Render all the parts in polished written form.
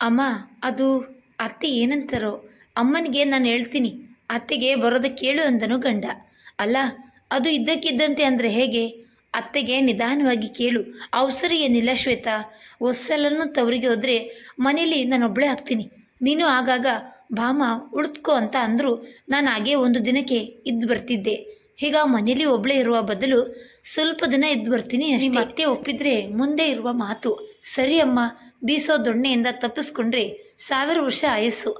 ಅಮ್ಮ, ಅದು ಅತ್ತೆ ಏನಂತಾರೋ ಅಮ್ಮನಿಗೆ ನಾನು ಹೇಳ್ತೀನಿ. ಅತ್ತೆಗೆ ಬರೋದಕ್ಕೆ ಕೇಳು ಅಂದನು ಗಂಡ. ಅಲ್ಲ, ಅದು ಇದ್ದಕ್ಕಿದ್ದಂತೆ ಅಂದರೆ ಹೇಗೆ? ಅತ್ತೆಗೆ ನಿಧಾನವಾಗಿ ಕೇಳು, ಅವಸರ ಏನಿಲ್ಲ ಶ್ವೇತಾ. ಹೊಸ್ಸಲನ್ನು ತವರಿಗೆ ಹೋದರೆ ಮನೇಲಿ ನಾನೊಬ್ಬಳೇ ಆಗ್ತೀನಿ. ನೀನು ಆಗಾಗ ಭಾಮ ಉಳಿದ್ಕೋ ಅಂತ ಅಂದರು. ನಾನು ಹಾಗೆ ಒಂದು ದಿನಕ್ಕೆ ಇದ್ದು ಬರ್ತಿದ್ದೆ. ಈಗ ಮನೇಲಿ ಒಬ್ಬಳೇ ಇರುವ ಬದಲು ಸ್ವಲ್ಪ ದಿನ ಇದ್ದು ಬರ್ತೀನಿ ಅಷ್ಟೇ. ನಿಮ್ಮ ಅತ್ತೆ ಒಪ್ಪಿದ್ರೆ ಮುಂದೆ ಇರುವ ಮಾತು. ಸರಿ ಅಮ್ಮ, ಬೀಸೋ ದೊಣ್ಣೆಯಿಂದ ತಪ್ಪಿಸ್ಕೊಂಡ್ರೆ 1000 ವರ್ಷ ಆಯಸ್ಸು.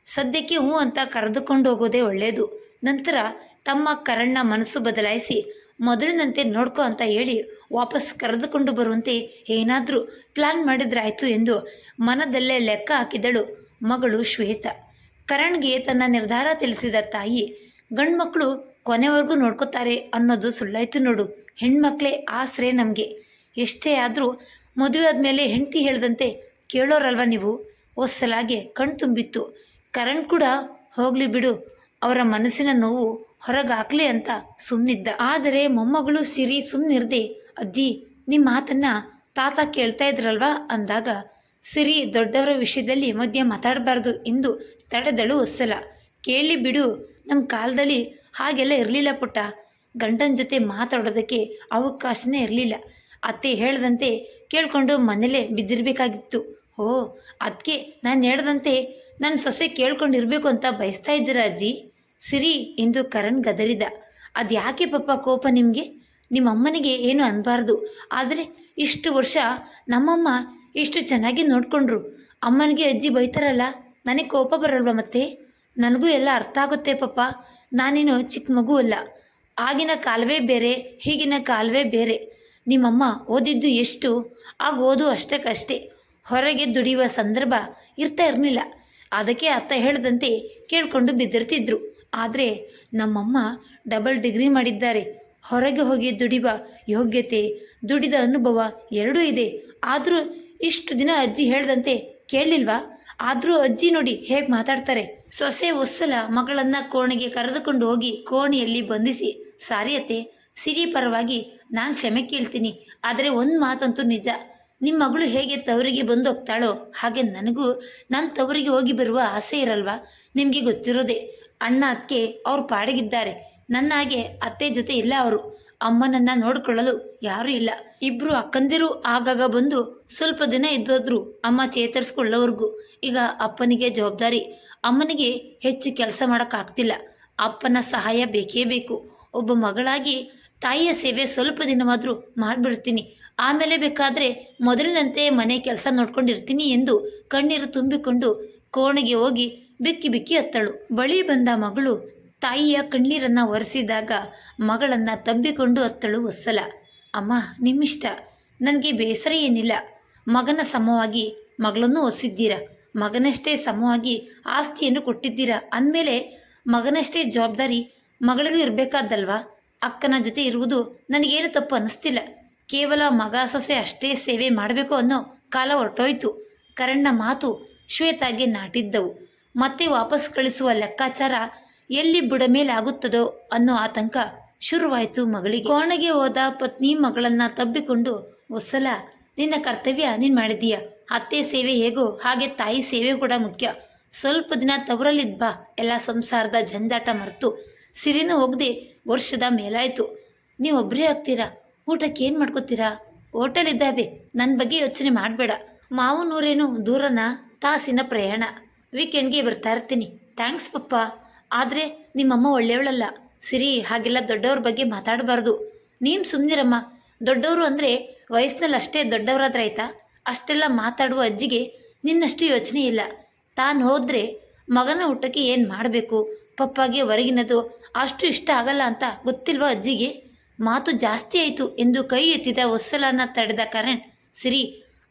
ಸದ್ಯಕ್ಕೆ ಹ್ಞೂ ಅಂತ ಕರೆದುಕೊಂಡು ಹೋಗೋದೇ ಒಳ್ಳೆಯದು. ನಂತರ ತಮ್ಮ ಕರಣ್ಣ ಮನಸ್ಸು ಬದಲಾಯಿಸಿ ಮೊದಲಿನಂತೆ ನೋಡ್ಕೊ ಅಂತ ಹೇಳಿ ವಾಪಸ್ ಕರೆದುಕೊಂಡು ಬರುವಂತೆ ಏನಾದರೂ ಪ್ಲಾನ್ ಮಾಡಿದ್ರಾಯ್ತು ಎಂದು ಮನದಲ್ಲೇ ಲೆಕ್ಕ ಹಾಕಿದಳು ಮಗಳು ಶ್ವೇತಾ. ಕರಣ್ಗೆ ತನ್ನ ನಿರ್ಧಾರ ತಿಳಿಸಿದ ತಾಯಿ, ಗಂಡ್ಮಕ್ಳು ಕೊನೆವರೆಗೂ ನೋಡ್ಕೋತಾರೆ ಅನ್ನೋದು ಸುಳ್ಳಾಯ್ತು ನೋಡು. ಹೆಣ್ಮಕ್ಳೇ ಆಸರೆ ನಮಗೆ. ಎಷ್ಟೇ ಆದರೂ ಮದುವೆ ಆದಮೇಲೆ ಹೆಂಡತಿ ಹೇಳ್ದಂತೆ ಕೇಳೋರಲ್ವ ನೀವು. ಹೊಸ್ಸಲಾಗೆ ಕಣ್ ತುಂಬಿತ್ತು. ಕರಣ್ ಕೂಡ ಹೋಗಲಿ ಬಿಡು, ಅವರ ಮನಸ್ಸಿನ ನೋವು ಹೊರಗೆ ಹಾಕ್ಲಿ ಅಂತ ಸುಮ್ಮನಿದ್ದ. ಆದರೆ ಮೊಮ್ಮಗಳು ಸಿರಿ ಸುಮ್ಮನಿರ್ದೆ, ಅಜ್ಜಿ ನಿಮ್ಮ ಮಾತನ್ನು ತಾತ ಕೇಳ್ತಾ ಇದ್ರಲ್ವಾ ಅಂದಾಗ, ಸಿರಿ ದೊಡ್ಡವರ ವಿಷಯದಲ್ಲಿ ಮಧ್ಯೆ ಮಾತಾಡಬಾರ್ದು ಎಂದು ತಡೆದಳು ಹೊಸ್ಸಲ. ಕೇಳಿ ಬಿಡು, ನಮ್ಮ ಕಾಲದಲ್ಲಿ ಹಾಗೆಲ್ಲ ಇರಲಿಲ್ಲ ಪುಟ್ಟ. ಗಂಡನ ಜೊತೆ ಮಾತಾಡೋದಕ್ಕೆ ಅವಕಾಶನೇ ಇರಲಿಲ್ಲ. ಅತ್ತೆ ಹೇಳ್ದಂತೆ ಕೇಳ್ಕೊಂಡು ಮನೇಲೇ ಬಿದ್ದಿರಬೇಕಾಗಿತ್ತು. ಓ, ಅದಕ್ಕೆ ನಾನು ಹೇಳ್ದಂತೆ ನನ್ನ ಸೊಸೆ ಕೇಳ್ಕೊಂಡಿರ್ಬೇಕು ಅಂತ ಬಯಸ್ತಾ ಇದ್ದೀರಾ ಅಜ್ಜಿ? ಸಿರಿ ಎಂದು ಕರಣ್ ಗದರಿದ. ಅದು ಯಾಕೆ ಪಪ್ಪ ಕೋಪ ನಿಮಗೆ? ನಿಮ್ಮಮ್ಮನಿಗೆ ಏನು ಅನ್ಬಾರ್ದು. ಆದರೆ ಇಷ್ಟು ವರ್ಷ ನಮ್ಮಮ್ಮ ಇಷ್ಟು ಚೆನ್ನಾಗಿ ನೋಡಿಕೊಂಡ್ರು. ಅಮ್ಮನಿಗೆ ಅಜ್ಜಿ ಬೈತಾರಲ್ಲ, ನನಗೆ ಕೋಪ ಬರಲ್ವ ಮತ್ತೆ? ನನಗೂ ಎಲ್ಲ ಅರ್ಥ ಆಗುತ್ತೆ ಪಪ್ಪ. ನಾನೇನು ಚಿಕ್ಕ ಮಗು ಅಲ್ಲ. ಆಗಿನ ಕಾಲವೇ ಬೇರೆ, ಈಗಿನ ಕಾಲವೇ ಬೇರೆ. ನಿಮ್ಮಮ್ಮ ಓದಿದ್ದು ಎಷ್ಟು? ಆಗ ಓದು ಅಷ್ಟಕ್ಕಷ್ಟೇ. ಹೊರಗೆ ದುಡಿಯುವ ಸಂದರ್ಭ ಇರಲಿಲ್ಲ. ಅದಕ್ಕೆ ಅತ್ತ ಹೇಳ್ದಂತೆ ಕೇಳ್ಕೊಂಡು ಬಿದ್ದಿರ್ತಿದ್ರು. ಆದರೆ ನಮ್ಮಮ್ಮ ಡಬಲ್ ಡಿಗ್ರಿ ಮಾಡಿದ್ದಾರೆ. ಹೊರಗೆ ಹೋಗಿ ದುಡಿಯುವ ಯೋಗ್ಯತೆ, ದುಡಿದ ಅನುಭವ ಎರಡೂ ಇದೆ. ಆದರೂ ಇಷ್ಟು ದಿನ ಅಜ್ಜಿ ಹೇಳ್ದಂತೆ ಕೇಳಲಿಲ್ವಾ? ಆದರೂ ಅಜ್ಜಿ ನೋಡಿ ಹೇಗೆ ಮಾತಾಡ್ತಾರೆ. ಸೊಸೆ ಹೊಸ್ಸಲ ಮಗಳನ್ನು ಕೋಣೆಗೆ ಕರೆದುಕೊಂಡು ಹೋಗಿ ಕೋಣೆಯಲ್ಲಿ ಬಂಧಿಸಿ, ಸಾರಿ ಅತ್ತೆ, ಸಿರಿ ಪರವಾಗಿ ನಾನು ಕ್ಷಮೆ ಕೇಳ್ತೀನಿ. ಆದರೆ ಒಂದು ಮಾತಂತೂ ನಿಜ, ನಿಮ್ಮ ಮಗಳು ಹೇಗೆ ತವರಿಗೆ ಬಂದು ಹೋಗ್ತಾಳೋ ಹಾಗೆ ನನಗೂ ನನ್ನ ತವರಿಗೆ ಹೋಗಿ ಬರುವ ಆಸೆ ಇರಲ್ವಾ? ನಿಮಗೆ ಗೊತ್ತಿರೋದೆ. ಅಣ್ಣ ಅತ್ತೆ ಅವ್ರು ಪಾಡಿಗಿದ್ದಾರೆ. ನನ್ನ ಹಾಗೆ ಅತ್ತೆ ಜೊತೆ ಇಲ್ಲ ಅವರು. ಅಮ್ಮನನ್ನು ನೋಡಿಕೊಳ್ಳಲು ಯಾರೂ ಇಲ್ಲ. ಇಬ್ಬರು ಅಕ್ಕಂದಿರು ಆಗಾಗ ಬಂದು ಸ್ವಲ್ಪ ದಿನ ಇದ್ದೋದ್ರು ಅಮ್ಮ ಚೇತರಿಸ್ಕೊಳ್ಳೋವರೆಗೂ. ಈಗ ಅಪ್ಪನಿಗೆ ಜವಾಬ್ದಾರಿ. ಅಮ್ಮನಿಗೆ ಹೆಚ್ಚು ಕೆಲಸ ಮಾಡೋಕ್ಕಾಗ್ತಿಲ್ಲ. ಅಪ್ಪನ ಸಹಾಯ ಬೇಕೇ ಬೇಕು. ಒಬ್ಬ ಮಗಳಾಗಿ ತಾಯಿಯ ಸೇವೆ ಸ್ವಲ್ಪ ದಿನವಾದರೂ ಮಾಡಿಬಿಡ್ತೀನಿ. ಆಮೇಲೆ ಬೇಕಾದರೆ ಮೊದಲಿನಂತೆ ಮನೆ ಕೆಲಸ ನೋಡ್ಕೊಂಡಿರ್ತೀನಿ ಎಂದು ಕಣ್ಣೀರು ತುಂಬಿಕೊಂಡು ಕೋಣೆಗೆ ಹೋಗಿ ಬಿಕ್ಕಿ ಬಿಕ್ಕಿ ಅತ್ತಳು. ಬಳಿ ಬಂದ ಮಗಳು ತಾಯಿಯ ಕಣ್ಣೀರನ್ನು ಒರೆಸಿದಾಗ ಮಗಳನ್ನು ತಬ್ಬಿಕೊಂಡು ಅತ್ತಳು ಹೊಸ್ಸಲ. ಅಮ್ಮ, ನಿಮ್ಮಿಷ್ಟ, ನನಗೆ ಬೇಸರ ಏನಿಲ್ಲ. ಮಗನ ಸಮವಾಗಿ ಮಗಳನ್ನು ಒಸಿದ್ದೀರ, ಮಗನಷ್ಟೇ ಸಮವಾಗಿ ಆಸ್ತಿಯನ್ನು ಕೊಟ್ಟಿದ್ದೀರಾ ಅಂದಮೇಲೆ ಮಗನಷ್ಟೇ ಜವಾಬ್ದಾರಿ ಮಗಳಿಗೂ ಇರಬೇಕಾದ್ದಲ್ವಾ? ಅಕ್ಕನ ಜೊತೆ ಇರುವುದು ನನಗೇನು ತಪ್ಪು ಅನ್ನಿಸ್ತಿಲ್ಲ. ಕೇವಲ ಮಗ ಸೊಸೆ ಅಷ್ಟೇ ಸೇವೆ ಮಾಡಬೇಕು ಅನ್ನೋ ಕಾಲ ಹೊರಟೋಯ್ತು. ಕರಣ್ಣ ಮಾತು ಶ್ವೇತಾಗೆ ನಾಟಿದ್ದವು. ಮತ್ತೆ ವಾಪಸ್ ಕಳಿಸುವ ಲೆಕ್ಕಾಚಾರ ಎಲ್ಲಿ ಬುಡಮೇಲಾಗುತ್ತದೋ ಅನ್ನೋ ಆತಂಕ ಶುರುವಾಯಿತು ಮಗಳಿಗೆ. ಕೋಣೆಗೆ ಹೋದ ಪತ್ನಿ ಮಗಳನ್ನು ತಬ್ಬಿಕೊಂಡು, ಹೊಸ್ಸಲ, ನಿನ್ನ ಕರ್ತವ್ಯ ನೀನು ಮಾಡಿದೀಯ. ಅತ್ತೆ ಸೇವೆ ಹೇಗೋ ಹಾಗೆ ತಾಯಿ ಸೇವೆ ಕೂಡ ಮುಖ್ಯ. ಸ್ವಲ್ಪ ದಿನ ತವರಲ್ಲಿದ್ದ ಬಾ, ಎಲ್ಲ ಸಂಸಾರದ ಜಂಜಾಟ ಮರೆತು. ಸಿರಿನೂ ಹೋಗದೆ ವರ್ಷದ ಮೇಲಾಯಿತು. ನೀವು ಒಬ್ಬರೇ ಆಗ್ತೀರಾ? ಊಟಕ್ಕೆ ಏನು ಮಾಡ್ಕೋತೀರಾ? ಹೋಟೆಲ್ ಇದ್ದಾವೆ, ನನ್ನ ಬಗ್ಗೆ ಯೋಚನೆ ಮಾಡಬೇಡ. ಮಾವನೂರೇನು ದೂರನ, ತಾಸಿನ ಪ್ರಯಾಣ. ವೀಕೆಂಡ್ಗೆ ಬರ್ತಾ ಇರ್ತೀನಿ. ಥ್ಯಾಂಕ್ಸ್ ಪಪ್ಪ. ಆದರೆ ನಿಮ್ಮಮ್ಮ ಒಳ್ಳೆಯವಳಲ್ಲ. ಸಿರಿ, ಹಾಗೆಲ್ಲ ದೊಡ್ಡವ್ರ ಬಗ್ಗೆ ಮಾತಾಡಬಾರ್ದು. ನೀನು ಸುಮ್ಮನಿರಮ್ಮ. ದೊಡ್ಡವರು ಅಂದರೆ ವಯಸ್ಸಿನಲ್ಲಿ ಅಷ್ಟೇ ದೊಡ್ಡವರಾದ್ರೆ ಆಯ್ತಾ? ಅಷ್ಟೆಲ್ಲ ಮಾತಾಡುವ ಅಜ್ಜಿಗೆ ನಿನ್ನಷ್ಟು ಯೋಚನೆ ಇಲ್ಲ. ತಾನು ಹೋದರೆ ಮಗನ ಊಟಕ್ಕೆ ಏನು ಮಾಡಬೇಕು, ಪಪ್ಪಾಗೆ ಹೊರಗಿನದು ಅಷ್ಟು ಇಷ್ಟ ಆಗಲ್ಲ ಅಂತ ಗೊತ್ತಿಲ್ವಾ ಅಜ್ಜಿಗೆ? ಮಾತು ಜಾಸ್ತಿ ಆಯಿತು ಎಂದು ಕೈ ಎತ್ತಿದ ಹೊಸ್ಸಲನ್ನ ತಡೆದ ಕರಣ್, ಸಿರಿ,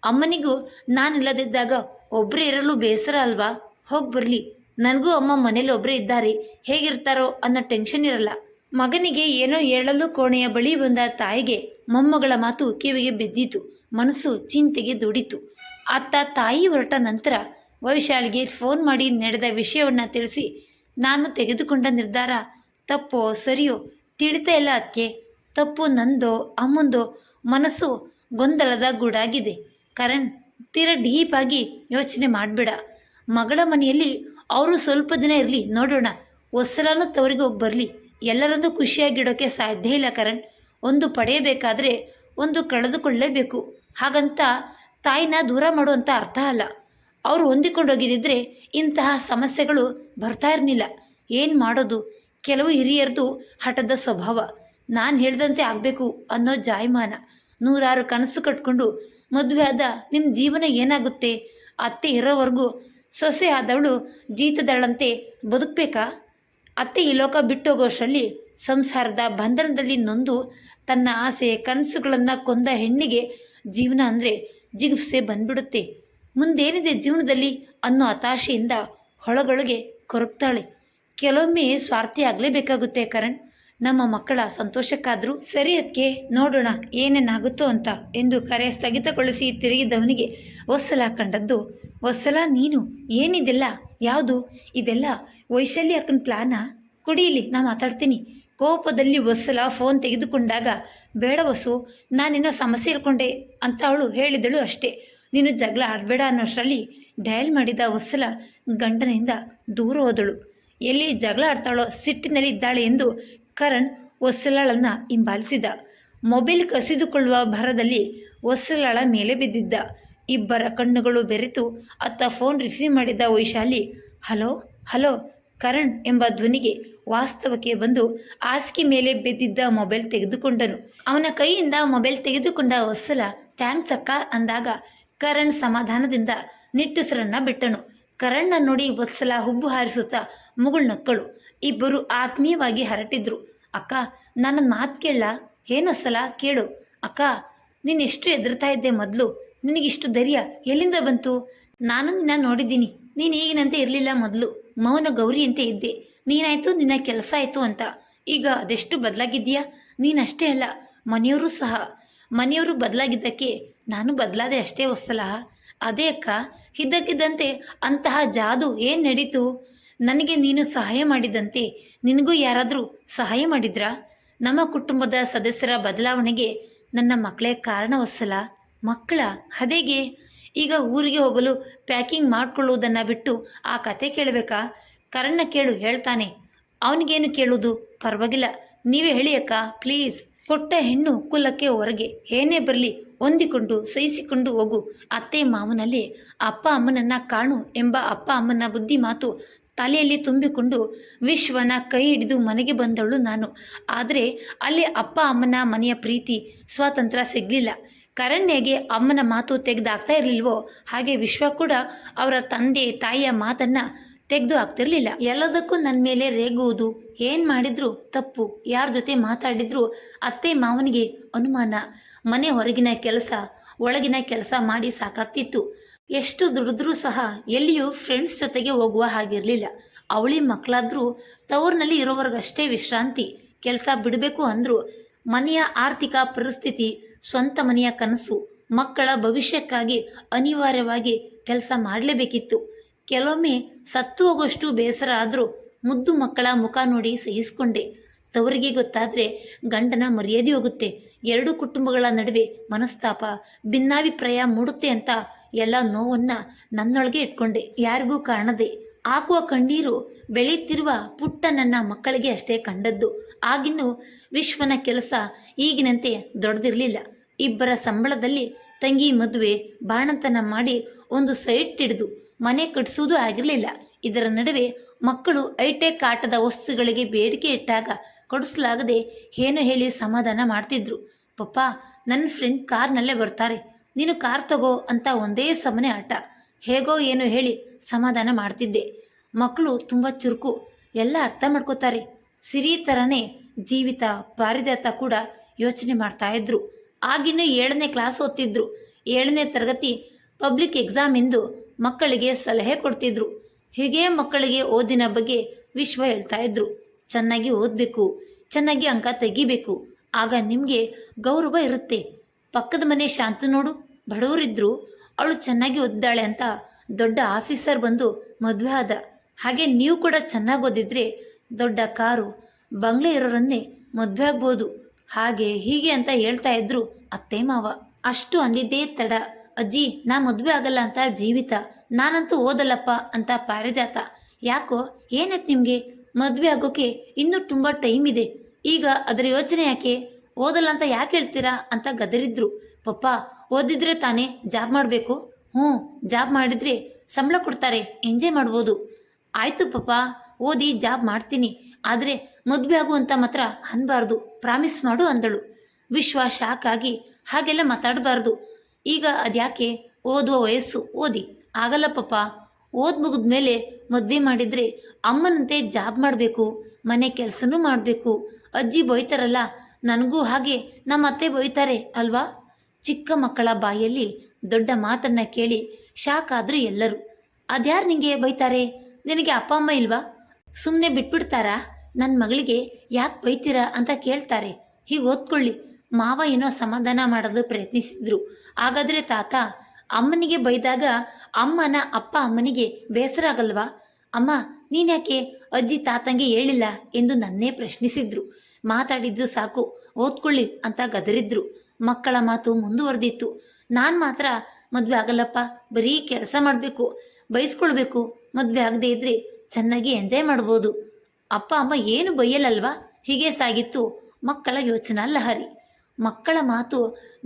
ಅಮ್ಮನಿಗೂ ನಾನಿಲ್ಲದಿದ್ದಾಗ ಒಬ್ಬರೇ ಇರಲು ಬೇಸರ ಅಲ್ವಾ? ಹೋಗಿ ಬರಲಿ. ನನಗೂ ಅಮ್ಮ ಮನೇಲಿ ಒಬ್ಬರೇ ಇದ್ದಾರೆ, ಹೇಗಿರ್ತಾರೋ ಅನ್ನೋ ಟೆನ್ಷನ್ ಇರಲ್ಲ. ಮಗನಿಗೆ ಏನೋ ಹೇಳಲು ಕೋಣೆಯ ಬಳಿ ಬಂದ ತಾಯಿಗೆ ಮೊಮ್ಮಗಳ ಮಾತು ಕಿವಿಗೆ ಬಿದ್ದಿತು. ಮನಸ್ಸು ಚಿಂತೆಗೆ ದುಡಿತು. ಅತ್ತ ತಾಯಿ ಹೊರಟ ನಂತರ ವೈಶಾಲಿಗೆ ಫೋನ್ ಮಾಡಿ ನಡೆದ ವಿಷಯವನ್ನು ತಿಳಿಸಿ, ನಾನು ತೆಗೆದುಕೊಂಡ ನಿರ್ಧಾರ ತಪ್ಪೋ ಸರಿಯೋ ತಿಳಿತಾ ಇಲ್ಲ ಅದಕ್ಕೆ. ತಪ್ಪು ನಂದೋ ಅಮ್ಮಂದೋ? ಮನಸ್ಸು ಗೊಂದಲದ ಗೂಡಾಗಿದೆ. ಕರಣ್, ತೀರಾ ಡೀಪಾಗಿ ಯೋಚನೆ ಮಾಡಬೇಡ. ಮಗಳ ಮನೆಯಲ್ಲಿ ಅವರು ಸ್ವಲ್ಪ ದಿನ ಇರಲಿ, ನೋಡೋಣ. ಹೊಸಲನೂ ತವರಿಗೆ ಹೋಗಿ ಬರಲಿ. ಎಲ್ಲರನ್ನೂ ಖುಷಿಯಾಗಿಡೋಕ್ಕೆ ಸಾಧ್ಯ ಇಲ್ಲ ಕರಣ್. ಒಂದು ಪಡೆಯಬೇಕಾದ್ರೆ ಒಂದು ಕಳೆದುಕೊಳ್ಳಲೇಬೇಕು. ಹಾಗಂತ ತಾಯಿನ ದೂರ ಮಾಡುವಂಥ ಅರ್ಥ ಅಲ್ಲ. ಅವರು ಹೊಂದಿಕೊಂಡೋಗಿದ್ದಿದ್ರೆ ಇಂತಹ ಸಮಸ್ಯೆಗಳು ಬರ್ತಾ ಇರಲಿಲ್ಲ. ಏನು ಮಾಡೋದು, ಕೆಲವು ಹಿರಿಯರದು ಹಠದ ಸ್ವಭಾವ. ನಾನು ಹೇಳ್ದಂತೆ ಆಗಬೇಕು ಅನ್ನೋ ಜಾಯಮಾನ. 100 ಕನಸು ಕಟ್ಕೊಂಡು ಮದುವೆ ಆದ ನಿಮ್ಮ ಜೀವನ ಏನಾಗುತ್ತೆ? ಅತ್ತೆ ಇರೋವರೆಗೂ ಸೊಸೆ ಆದವಳು ಜೀತದಳಂತೆ ಬದುಕಬೇಕಾ? ಅತ್ತೆ ಈ ಲೋಕ ಬಿಟ್ಟೋಗೋಷ್ಟರಲ್ಲಿ ಸಂಸಾರದ ಬಂಧನದಲ್ಲಿ ನೊಂದು ತನ್ನ ಆಸೆ ಕನಸುಗಳನ್ನು ಕೊಂದ ಹೆಣ್ಣಿಗೆ ಜೀವನ ಅಂದರೆ ಜಿಗುಪ್ಸೆ ಬಂದ್ಬಿಡುತ್ತೆ. ಮುಂದೇನಿದೆ ಜೀವನದಲ್ಲಿ ಅನ್ನೋ ಹತಾಶೆಯಿಂದ ಹೊಳಗೊಳಗೆ ಕೊರಗ್ತಾಳೆ. ಕೆಲವೊಮ್ಮೆ ಸ್ವಾರ್ಥಿ ಆಗಲೇಬೇಕಾಗುತ್ತೆ ಕರಣ್. ನಮ್ಮ ಮಕ್ಕಳ ಸಂತೋಷಕ್ಕಾದರೂ ಸರಿ, ಅದಕ್ಕೆ ನೋಡೋಣ ಏನೇನಾಗುತ್ತೋ ಅಂತ ಎಂದು ಕರೆ ಸ್ಥಗಿತಗೊಳಿಸಿ ತಿರುಗಿದವನಿಗೆ ವತ್ಸಲ ಕಂಡದ್ದು. ವತ್ಸಲ, ನೀನು ಏನಿದೆಲ್ಲ? ಯಾವುದು ಇದೆಲ್ಲ? ವೈಶಾಲಿ ಅಕ್ಕನ ಪ್ಲಾನಾ? ಕುಡಿಯಲಿ, ನಾ ಮಾತಾಡ್ತೀನಿ. ಕೋಪದಲ್ಲಿ ವತ್ಸಲ ಫೋನ್ ತೆಗೆದುಕೊಂಡಾಗ, ಬೇಡ ವಸು, ನಾನೇನೋ ಸಮಸ್ಯೆ ಇರ್ಕೊಂಡೆ ಅಂತ ಅವಳು ಹೇಳಿದಳು ಅಷ್ಟೇ. ನೀನು ಜಗಳ ಆಡಬೇಡ ಅನ್ನೋಷ್ಟರಲ್ಲಿ ಡಯಲ್ ಮಾಡಿದ ವತ್ಸಲ ಗಂಡನಿಂದ ದೂರ ಹೋದಳು. ಎಲ್ಲಿ ಜಗಳ ಆಡ್ತಾಳೋ ಸಿಟ್ಟಿನಲ್ಲಿ ಇದ್ದಾಳೆ ಎಂದು ಕರಣ್ ವತ್ಸಲಳನ್ನು ಹಿಂಬಾಲಿಸಿದ. ಮೊಬೈಲ್ ಕಸಿದುಕೊಳ್ಳುವ ಭರದಲ್ಲಿ ವತ್ಸಲಳ ಮೇಲೆ ಬಿದ್ದಿದ್ದ. ಇಬ್ಬರ ಕಣ್ಣುಗಳು ಬೆರೆತು ಅತ್ತ ಫೋನ್ ರಿಸೀವ್ ಮಾಡಿದ ವೈಶಾಲಿ, ಹಲೋ ಹಲೋ ಕರಣ್ ಎಂಬ ಧ್ವನಿಗೆ ವಾಸ್ತವಕ್ಕೆ ಬಂದು ಹಾಸಿಗೆ ಮೇಲೆ ಬಿದ್ದಿದ್ದ ಮೊಬೈಲ್ ತೆಗೆದುಕೊಂಡನು. ಅವನ ಕೈಯಿಂದ ಮೊಬೈಲ್ ತೆಗೆದುಕೊಂಡ ವತ್ಸಲ ಥ್ಯಾಂಕ್ಸ್ ಅಕ್ಕ ಅಂದಾಗ ಕರಣ್ ಸಮಾಧಾನದಿಂದ ನಿಟ್ಟುಸಿರನ್ನ ಬಿಟ್ಟನು. ಕರಣ್ನ ನೋಡಿ ವತ್ಸಲ ಹುಬ್ಬು ಹಾರಿಸುತ್ತಾ ಮುಗುಳ್ನಕ್ಕಳು. ಇಬ್ಬರು ಆತ್ಮೀಯವಾಗಿ ಹರಟಿದ್ರು. ಅಕ್ಕ, ನನ್ನನ್ನು ಮಾತು ಕೇಳ? ಏನೊತ್ಸಲ ಕೇಳು. ಅಕ್ಕ, ನೀನು ಎಷ್ಟು ಹೆದರ್ತಾ ಇದ್ದೆ ಮೊದಲು. ನಿನಗಿಷ್ಟು ಧೈರ್ಯ ಎಲ್ಲಿಂದ ಬಂತು? ನಾನು ನಿನ್ನ ನೋಡಿದ್ದೀನಿ. ನೀನು ಈಗಿನಂತೆ ಇರಲಿಲ್ಲ. ಮೊದಲು ಮೌನ ಗೌರಿಯಂತೆ ಇದ್ದೆ. ನೀನಾಯಿತು, ನಿನ್ನ ಕೆಲಸ ಆಯಿತು ಅಂತ. ಈಗ ಅದೆಷ್ಟು ಬದಲಾಗಿದ್ದೀಯಾ? ನೀನಷ್ಟೇ ಅಲ್ಲ, ಮನೆಯವರು ಸಹ. ಮನೆಯವರು ಬದಲಾಗಿದ್ದಕ್ಕೆ ನಾನು ಬದಲಾದೆ ಅಷ್ಟೇ ವತ್ಸಲ. ಅದೇ ಅಕ್ಕ, ಇದ್ದಕ್ಕಿದ್ದಂತೆ ಅಂತಹ ಜಾದು ಏನು ನಡೀತು? ನನಗೆ ನೀನು ಸಹಾಯ ಮಾಡಿದಂತೆ ನಿನಗೂ ಯಾರಾದರೂ ಸಹಾಯ ಮಾಡಿದ್ರಾ? ನಮ್ಮ ಕುಟುಂಬದ ಸದಸ್ಯರ ಬದಲಾವಣೆಗೆ ನನ್ನ ಮಕ್ಕಳೇ ಕಾರಣ ವತ್ಸಲ. ಮಕ್ಕಳ? ಅದೇಗೆ? ಈಗ ಊರಿಗೆ ಹೋಗಲು ಪ್ಯಾಕಿಂಗ್ ಮಾಡ್ಕೊಳ್ಳುವುದನ್ನು ಬಿಟ್ಟು ಆ ಕತೆ ಕೇಳಬೇಕಾ? ಕರಣ್ಣ ಕೇಳು, ಹೇಳ್ತಾನೆ. ಅವನಿಗೇನು ಕೇಳೋದು? ಪರವಾಗಿಲ್ಲ, ನೀವೇ ಹೇಳಿ ಅಕ್ಕ ಪ್ಲೀಸ್. ಕೊಟ್ಟ ಹೆಣ್ಣು ಕುಲಕ್ಕೆ ಹೊರಗೆ. ಏನೇ ಬರಲಿ ಹೊಂದಿಕೊಂಡು ಸಹಿಸಿಕೊಂಡು ಹೋಗು. ಅತ್ತೆ ಮಾವನಲ್ಲಿ ಅಪ್ಪ ಅಮ್ಮನನ್ನ ಕಾಣು ಎಂಬ ಅಪ್ಪ ಅಮ್ಮನ ಬುದ್ಧಿ ಮಾತು ತಲೆಯಲ್ಲಿ ತುಂಬಿಕೊಂಡು ವಿಶ್ವನ ಕೈ ಹಿಡಿದು ಮನೆಗೆ ಬಂದವಳು ನಾನು. ಆದರೆ ಅಲ್ಲಿ ಅಪ್ಪ ಅಮ್ಮನ ಮನೆಯ ಪ್ರೀತಿ ಸ್ವಾತಂತ್ರ್ಯ ಸಿಗಲಿಲ್ಲ. ಕರಣ್ಯಗೆ ಅಮ್ಮನ ಮಾತು ತೆಗೆದಾಗ್ತಾ ಇರಲಿಲ್ವೋ ಹಾಗೆ ವಿಶ್ವ ಕೂಡ ಅವರ ತಂದೆ ತಾಯಿಯ ಮಾತನ್ನು ತೆಗೆದು ಆಗ್ತಿರ್ಲಿಲ್ಲ. ಎಲ್ಲದಕ್ಕೂ ನನ್ನ ಮೇಲೆ ರೇಗುವುದು. ಏನು ಮಾಡಿದ್ರು ತಪ್ಪು, ಯಾರ ಜೊತೆ ಮಾತಾಡಿದ್ರು ಅತ್ತೆ ಮಾವನಿಗೆ ಅನುಮಾನ. ಮನೆ ಹೊರಗಿನ ಕೆಲಸ ಒಳಗಿನ ಕೆಲಸ ಮಾಡಿ ಸಾಕಾಗ್ತಿತ್ತು. ಎಷ್ಟು ದುಡಿದ್ರೂ ಸಹ ಎಲ್ಲಿಯೂ ಫ್ರೆಂಡ್ಸ್ ಜೊತೆಗೆ ಹೋಗುವ ಹಾಗಿರಲಿಲ್ಲ. ಅವಳಿ ಮಕ್ಕಳಾದರೂ ತವರಿನಲ್ಲಿ ಇರೋವರೆಗಷ್ಟೇ ವಿಶ್ರಾಂತಿ. ಕೆಲಸ ಬಿಡಬೇಕು ಅಂದರೂ ಮನೆಯ ಆರ್ಥಿಕ ಪರಿಸ್ಥಿತಿ, ಸ್ವಂತ ಮನೆಯ ಕನಸು, ಮಕ್ಕಳ ಭವಿಷ್ಯಕ್ಕಾಗಿ ಅನಿವಾರ್ಯವಾಗಿ ಕೆಲಸ ಮಾಡಲೇಬೇಕಿತ್ತು. ಕೆಲವೊಮ್ಮೆ ಸತ್ತು ಹೋಗೋಷ್ಟು ಬೇಸರ ಆದರೂ ಮುದ್ದು ಮಕ್ಕಳ ಮುಖ ನೋಡಿ ಸಹಿಸಿಕೊಂಡೆ. ತವರಿಗೆ ಗೊತ್ತಾದರೆ ಗಂಡನ ಮರ್ಯಾದೆ ಹೋಗುತ್ತೆ. ಎರಡು ಕುಟುಂಬಗಳ ನಡುವೆ ಮನಸ್ತಾಪ, ಭಿನ್ನಾಭಿಪ್ರಾಯ ಮೂಡುತ್ತೆ ಅಂತ ಎಲ್ಲ ನೋವನ್ನು ನನ್ನೊಳಗೆ ಇಟ್ಕೊಂಡೆ. ಯಾರಿಗೂ ಕಾಣದೆ ಹಾಕುವ ಕಣ್ಣೀರು ಬೆಳೆಯುತ್ತಿರುವ ಪುಟ್ಟ ನನ್ನ ಮಕ್ಕಳಿಗೆ ಅಷ್ಟೇ ಕಂಡದ್ದು. ಆಗಿನ್ನೂ ವಿಶ್ವನ ಕೆಲಸ ಈಗಿನಂತೆ ದೊಡ್ಡದಿರಲಿಲ್ಲ. ಇಬ್ಬರ ಸಂಬಳದಲ್ಲಿ ತಂಗಿ ಮದುವೆ, ಬಾಣಂತನ ಮಾಡಿ ಒಂದು ಸೈಟ್ ಹಿಡಿದು ಮನೆ ಕಟ್ಟಿಸುವುದೂ ಆಗಿರಲಿಲ್ಲ. ಇದರ ನಡುವೆ ಮಕ್ಕಳು ಹೈಟೆಕ್ ಆಟದ ವಸ್ತುಗಳಿಗೆ ಬೇಡಿಕೆ ಇಟ್ಟಾಗ ಕೊಡಿಸಲಾಗದೆ ಏನೋ ಹೇಳಿ ಸಮಾಧಾನ ಮಾಡ್ತಿದ್ರು. ಪಪ್ಪ, ನನ್ನ ಫ್ರೆಂಡ್ ಕಾರ್ನಲ್ಲೇ ಬರ್ತಾರೆ, ನೀನು ಕಾರ್ ತಗೋ ಅಂತ ಒಂದೇ ಸಮನೆ ಆಟ. ಹೇಗೋ ಏನೋ ಹೇಳಿ ಸಮಾಧಾನ ಮಾಡ್ತಿದ್ದೆ. ಮಕ್ಕಳು ತುಂಬ ಚುರುಕು, ಎಲ್ಲ ಅರ್ಥ ಮಾಡ್ಕೋತಾರೆ. ಸಿರಿ ಥರನೇ ಜೀವಿತ ಪಾರಿಜಾತ ಕೂಡ ಯೋಚನೆ ಮಾಡ್ತಾಯಿದ್ರು. ಆಗಿನ್ನೂ 7ನೇ ಕ್ಲಾಸ್ ಓದ್ತಿದ್ರು. 7ನೇ ತರಗತಿ ಪಬ್ಲಿಕ್ ಎಕ್ಸಾಮ್ ಎಂದು ಮಕ್ಕಳಿಗೆ ಸಲಹೆ ಕೊಡ್ತಿದ್ರು. ಹೀಗೆ ಮಕ್ಕಳಿಗೆ ಓದಿನ ಬಗ್ಗೆ ವಿಶ್ವ ಹೇಳ್ತಾ ಇದ್ರು. ಚೆನ್ನಾಗಿ ಓದಬೇಕು, ಚೆನ್ನಾಗಿ ಅಂಕ ತೆಗಿಬೇಕು, ಆಗ ನಿಮಗೆ ಗೌರವ ಇರುತ್ತೆ. ಪಕ್ಕದ ಮನೆ ಶಾಂತು ನೋಡು, ಬಡವರಿದ್ರು, ಅವಳು ಚೆನ್ನಾಗಿ ಓದಿದ್ದಾಳೆ ಅಂತ ದೊಡ್ಡ ಆಫೀಸರ್ ಬಂದು ಮದುವೆ ಆದ. ಹಾಗೆ ನೀವು ಕೂಡ ಚೆನ್ನಾಗಿ ಓದಿದ್ರೆ ದೊಡ್ಡ ಕಾರು ಬಂಗ್ಲೆ ಇರೋರನ್ನೇ ಮದುವೆ ಆಗ್ಬೋದು. ಹಾಗೆ ಹೀಗೆ ಅಂತ ಹೇಳ್ತಾ ಇದ್ರು ಅತ್ತೆ ಮಾವ. ಅಷ್ಟು ಅಂದಿದ್ದೇ ತಡ ಅಜ್ಜಿ ನಾ ಮದುವೆ ಆಗಲ್ಲ ಅಂತ ಜೀವಿತ, ನಾನಂತೂ ಓದಲ್ಲಪ್ಪ ಅಂತ ಪಾರಿಜಾತ. ಯಾಕೋ ಏನಾಯ್ತು ನಿಮಗೆ? ಮದುವೆ ಆಗೋಕೆ ಇನ್ನೂ ತುಂಬ ಟೈಮ್ ಇದೆ, ಈಗ ಅದರ ಯೋಚನೆ ಯಾಕೆ? ಓದಲ್ಲ ಅಂತ ಯಾಕೆ ಹೇಳ್ತೀರಾ ಅಂತ ಗದರಿದ್ರು. ಪಪ್ಪ ಓದಿದ್ರೆ ತಾನೇ ಜಾಬ್ ಮಾಡಬೇಕು. ಹ್ಞೂ, ಜಾಬ್ ಮಾಡಿದ್ರೆ ಸಂಬಳ ಕೊಡ್ತಾರೆ, ಎಂಜಾಯ್ ಮಾಡ್ಬೋದು. ಆಯಿತು ಪಪ್ಪ, ಓದಿ ಜಾಬ್ ಮಾಡ್ತೀನಿ, ಆದರೆ ಮದುವೆ ಆಗು ಅಂತ ಮಾತ್ರ ಅನ್ಬಾರ್ದು, ಪ್ರಾಮಿಸ್ ಮಾಡು ಅಂದಳು. ವಿಶ್ವ ಶಾಕ್ ಆಗಿ, ಹಾಗೆಲ್ಲ ಮಾತಾಡಬಾರ್ದು, ಈಗ ಅದ್ಯಾಕೆ, ಓದುವ ವಯಸ್ಸು, ಓದಿ. ಆಗಲ್ಲ ಪಪ್ಪ, ಓದ್ ಮುಗಿದ್ಮೇಲೆ ಮದುವೆ ಮಾಡಿದರೆ ಅಮ್ಮನಂತೆ ಜಾಬ್ ಮಾಡಬೇಕು, ಮನೆ ಕೆಲಸನೂ ಮಾಡಬೇಕು. ಅಜ್ಜಿ ಬೈತಾರಲ್ಲ, ನನಗೂ ಹಾಗೆ ನಮ್ಮ ಅತ್ತೆ ಬೈತಾರೆ ಅಲ್ವಾ? ಚಿಕ್ಕ ಮಕ್ಕಳ ಬಾಯಲ್ಲಿ ದೊಡ್ಡ ಮಾತನ್ನು ಕೇಳಿ ಶಾಕ್ ಆದರೂ ಎಲ್ಲರೂ. ಅದ್ಯಾರು ನಿಂಗೆ ಬೈತಾರೆ? ನಿನಗೆ ಅಪ್ಪ ಅಮ್ಮ ಇಲ್ವಾ? ಸುಮ್ಮನೆ ಬಿಟ್ಬಿಡ್ತಾರಾ? ನನ್ನ ಮಗಳಿಗೆ ಯಾಕೆ ಬೈತೀರಾ ಅಂತ ಕೇಳ್ತಾರೆ. ಹೀಗೆ ಓದ್ಕೊಳ್ಳಿ. ಮಾವ ಏನೋ ಸಮಾಧಾನ ಮಾಡಲು ಪ್ರಯತ್ನಿಸಿದ್ರು. ಹಾಗಾದರೆ ತಾತ, ಅಮ್ಮನಿಗೆ ಬೈದಾಗ ಅಪ್ಪ ಅಮ್ಮನಿಗೆ ಬೇಸರ ಆಗಲ್ವಾ? ಅಮ್ಮ ನೀನ್ಯಾಕೆ ಅಜ್ಜಿ ತಾತಂಗೆ ಹೇಳಿಲ್ಲ ಎಂದು ನನ್ನೇ ಪ್ರಶ್ನಿಸಿದ್ರು. ಮಾತಾಡಿದ್ದು ಸಾಕು, ಓದ್ಕೊಳ್ಳಿ ಅಂತ ಗದರಿದ್ರು. ಮಕ್ಕಳ ಮಾತು ಮುಂದುವರೆದಿತ್ತು. ನಾನು ಮಾತ್ರ ಮದುವೆ ಆಗಲ್ಲಪ್ಪ, ಬರೀ ಕೆಲಸ ಮಾಡಬೇಕು, ಬೈಸ್ಕೊಳ್ಬೇಕು, ಮದುವೆ ಆಗದೆ ಇದ್ರೆ ಚೆನ್ನಾಗಿ ಎಂಜಾಯ್ ಮಾಡ್ಬೋದು. ಅಪ್ಪ ಅಮ್ಮ ಏನು ಬೈಯಲ್ಲಲ್ವಾ? ಹೀಗೆ ಸಾಗಿತ್ತು ಮಕ್ಕಳ ಯೋಚನಾ ಲಹರಿ. ಮಕ್ಕಳ ಮಾತು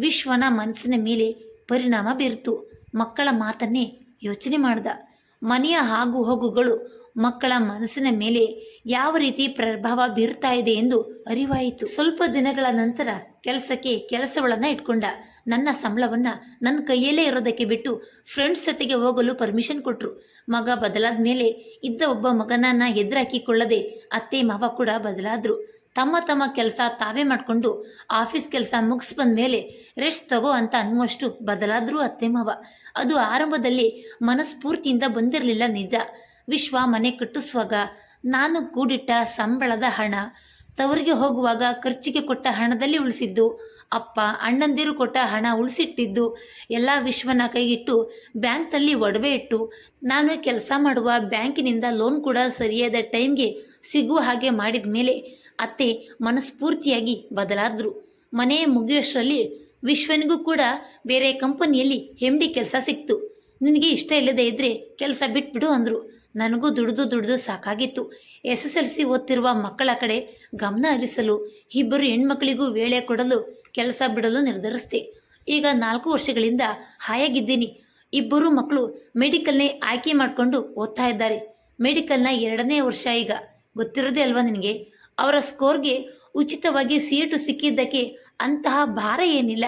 ವಿಶ್ವನ ಮನಸ್ಸಿನ ಮೇಲೆ ಪರಿಣಾಮ ಬೀರಿತು. ಮಕ್ಕಳ ಮಾತನ್ನೇ ಯೋಚನೆ ಮಾಡ್ದ. ಮನೆಯ ಆಗು ಹೋಗುಗಳು ಮಕ್ಕಳ ಮನಸ್ಸಿನ ಮೇಲೆ ಯಾವ ರೀತಿ ಪ್ರಭಾವ ಬೀರ್ತಾ ಇದೆ ಎಂದು ಅರಿವಾಯಿತು. ಸ್ವಲ್ಪ ದಿನಗಳ ನಂತರ ಕೆಲಸಗಳನ್ನು ಇಟ್ಕೊಂಡ. ನನ್ನ ಸಂಬಳವನ್ನು ನನ್ನ ಕೈಯಲ್ಲೇ ಇರೋದಕ್ಕೆ ಬಿಟ್ಟು ಫ್ರೆಂಡ್ಸ್ ಜೊತೆಗೆ ಹೋಗಲು ಪರ್ಮಿಷನ್ ಕೊಟ್ಟರು. ಮಗ ಬದಲಾದ ಮೇಲೆ ಇದ್ದ ಒಬ್ಬ ಮಗನನ್ನು ಎದುರಾಕಿಕೊಳ್ಳದೆ ಅತ್ತೆ ಮಾವ ಕೂಡ ಬದಲಾದರು. ತಮ್ಮ ಕೆಲಸ ತಾವೇ ಮಾಡಿಕೊಂಡು ಆಫೀಸ್ ಕೆಲಸ ಮುಗಿಸ್ ಬಂದ ಮೇಲೆ ರೆಸ್ಟ್ ತಗೋ ಅಂತ ಅನ್ನುವಷ್ಟು ಬದಲಾದರೂ ಅತ್ತೆ ಮಾವ. ಅದು ಆರಂಭದಲ್ಲಿ ಮನಸ್ಫೂರ್ತಿಯಿಂದ ಬಂದಿರಲಿಲ್ಲ ನಿಜ. ವಿಶ್ವ ಮನೆ ಕಟ್ಟಿಸುವಾಗ ನಾನು ಕೂಡಿಟ್ಟ ಸಂಬಳದ ಹಣ, ತವರಿಗೆ ಹೋಗುವಾಗ ಖರ್ಚಿಗೆ ಕೊಟ್ಟ ಹಣದಲ್ಲಿ ಉಳಿಸಿದ್ದು, ಅಪ್ಪ ಅಣ್ಣಂದಿರು ಕೊಟ್ಟ ಹಣ ಉಳಿಸಿಟ್ಟಿದ್ದು ಎಲ್ಲ ವಿಶ್ವನ ಕೈಗಿಟ್ಟು ಬ್ಯಾಂಕ್ನಲ್ಲಿ ಒಡವೆ ಇಟ್ಟು, ನಾನು ಕೆಲಸ ಮಾಡುವ ಬ್ಯಾಂಕಿನಿಂದ ಲೋನ್ ಕೂಡ ಸರಿಯಾದ ಟೈಮ್ಗೆ ಸಿಗುವ ಹಾಗೆ ಮಾಡಿದ ಮೇಲೆ ಅತ್ತೆ ಮನಸ್ಫೂರ್ತಿಯಾಗಿ ಬದಲಾದರು. ಮನೆ ಮುಗಿಯೋಷ್ಟರಲ್ಲಿ ವಿಶ್ವನಿಗೂ ಕೂಡ ಬೇರೆ ಕಂಪನಿಯಲ್ಲಿ MD ಕೆಲಸ ಸಿಕ್ತು. ನಿನಗೆ ಇಷ್ಟ ಇಲ್ಲದೆ ಇದ್ದರೆ ಕೆಲಸ ಬಿಟ್ಬಿಡು ಅಂದರು. ನನಗೂ ದುಡಿದು ಸಾಕಾಗಿತ್ತು. SSLC ಓದ್ತಿರುವ ಮಕ್ಕಳ ಕಡೆ ಗಮನ ಹರಿಸಲು, ಇಬ್ಬರು ಹೆಣ್ಮಕ್ಳಿಗೂ ವೇಳೆ ಕೊಡಲು ಕೆಲಸ ಬಿಡಲು ನಿರ್ಧರಿಸಿದೆ. ಈಗ 4 ವರ್ಷಗಳಿಂದ ಹಾಯಾಗಿದ್ದೀನಿ. ಇಬ್ಬರು ಮಕ್ಕಳು ಮೆಡಿಕಲ್ನೇ ಆಯ್ಕೆ ಮಾಡಿಕೊಂಡು ಓದ್ತಾ ಇದ್ದಾರೆ. ಮೆಡಿಕಲ್ನ 2ನೇ ವರ್ಷ ಈಗ. ಗೊತ್ತಿರೋದೇ ಅಲ್ವಾ ನಿನಗೆ? ಅವರ ಸ್ಕೋರ್ಗೆ ಉಚಿತವಾಗಿ ಸೀಟು ಸಿಕ್ಕಿದ್ದಕ್ಕೆ ಅಂತಹ ಭಾರ ಏನಿಲ್ಲ.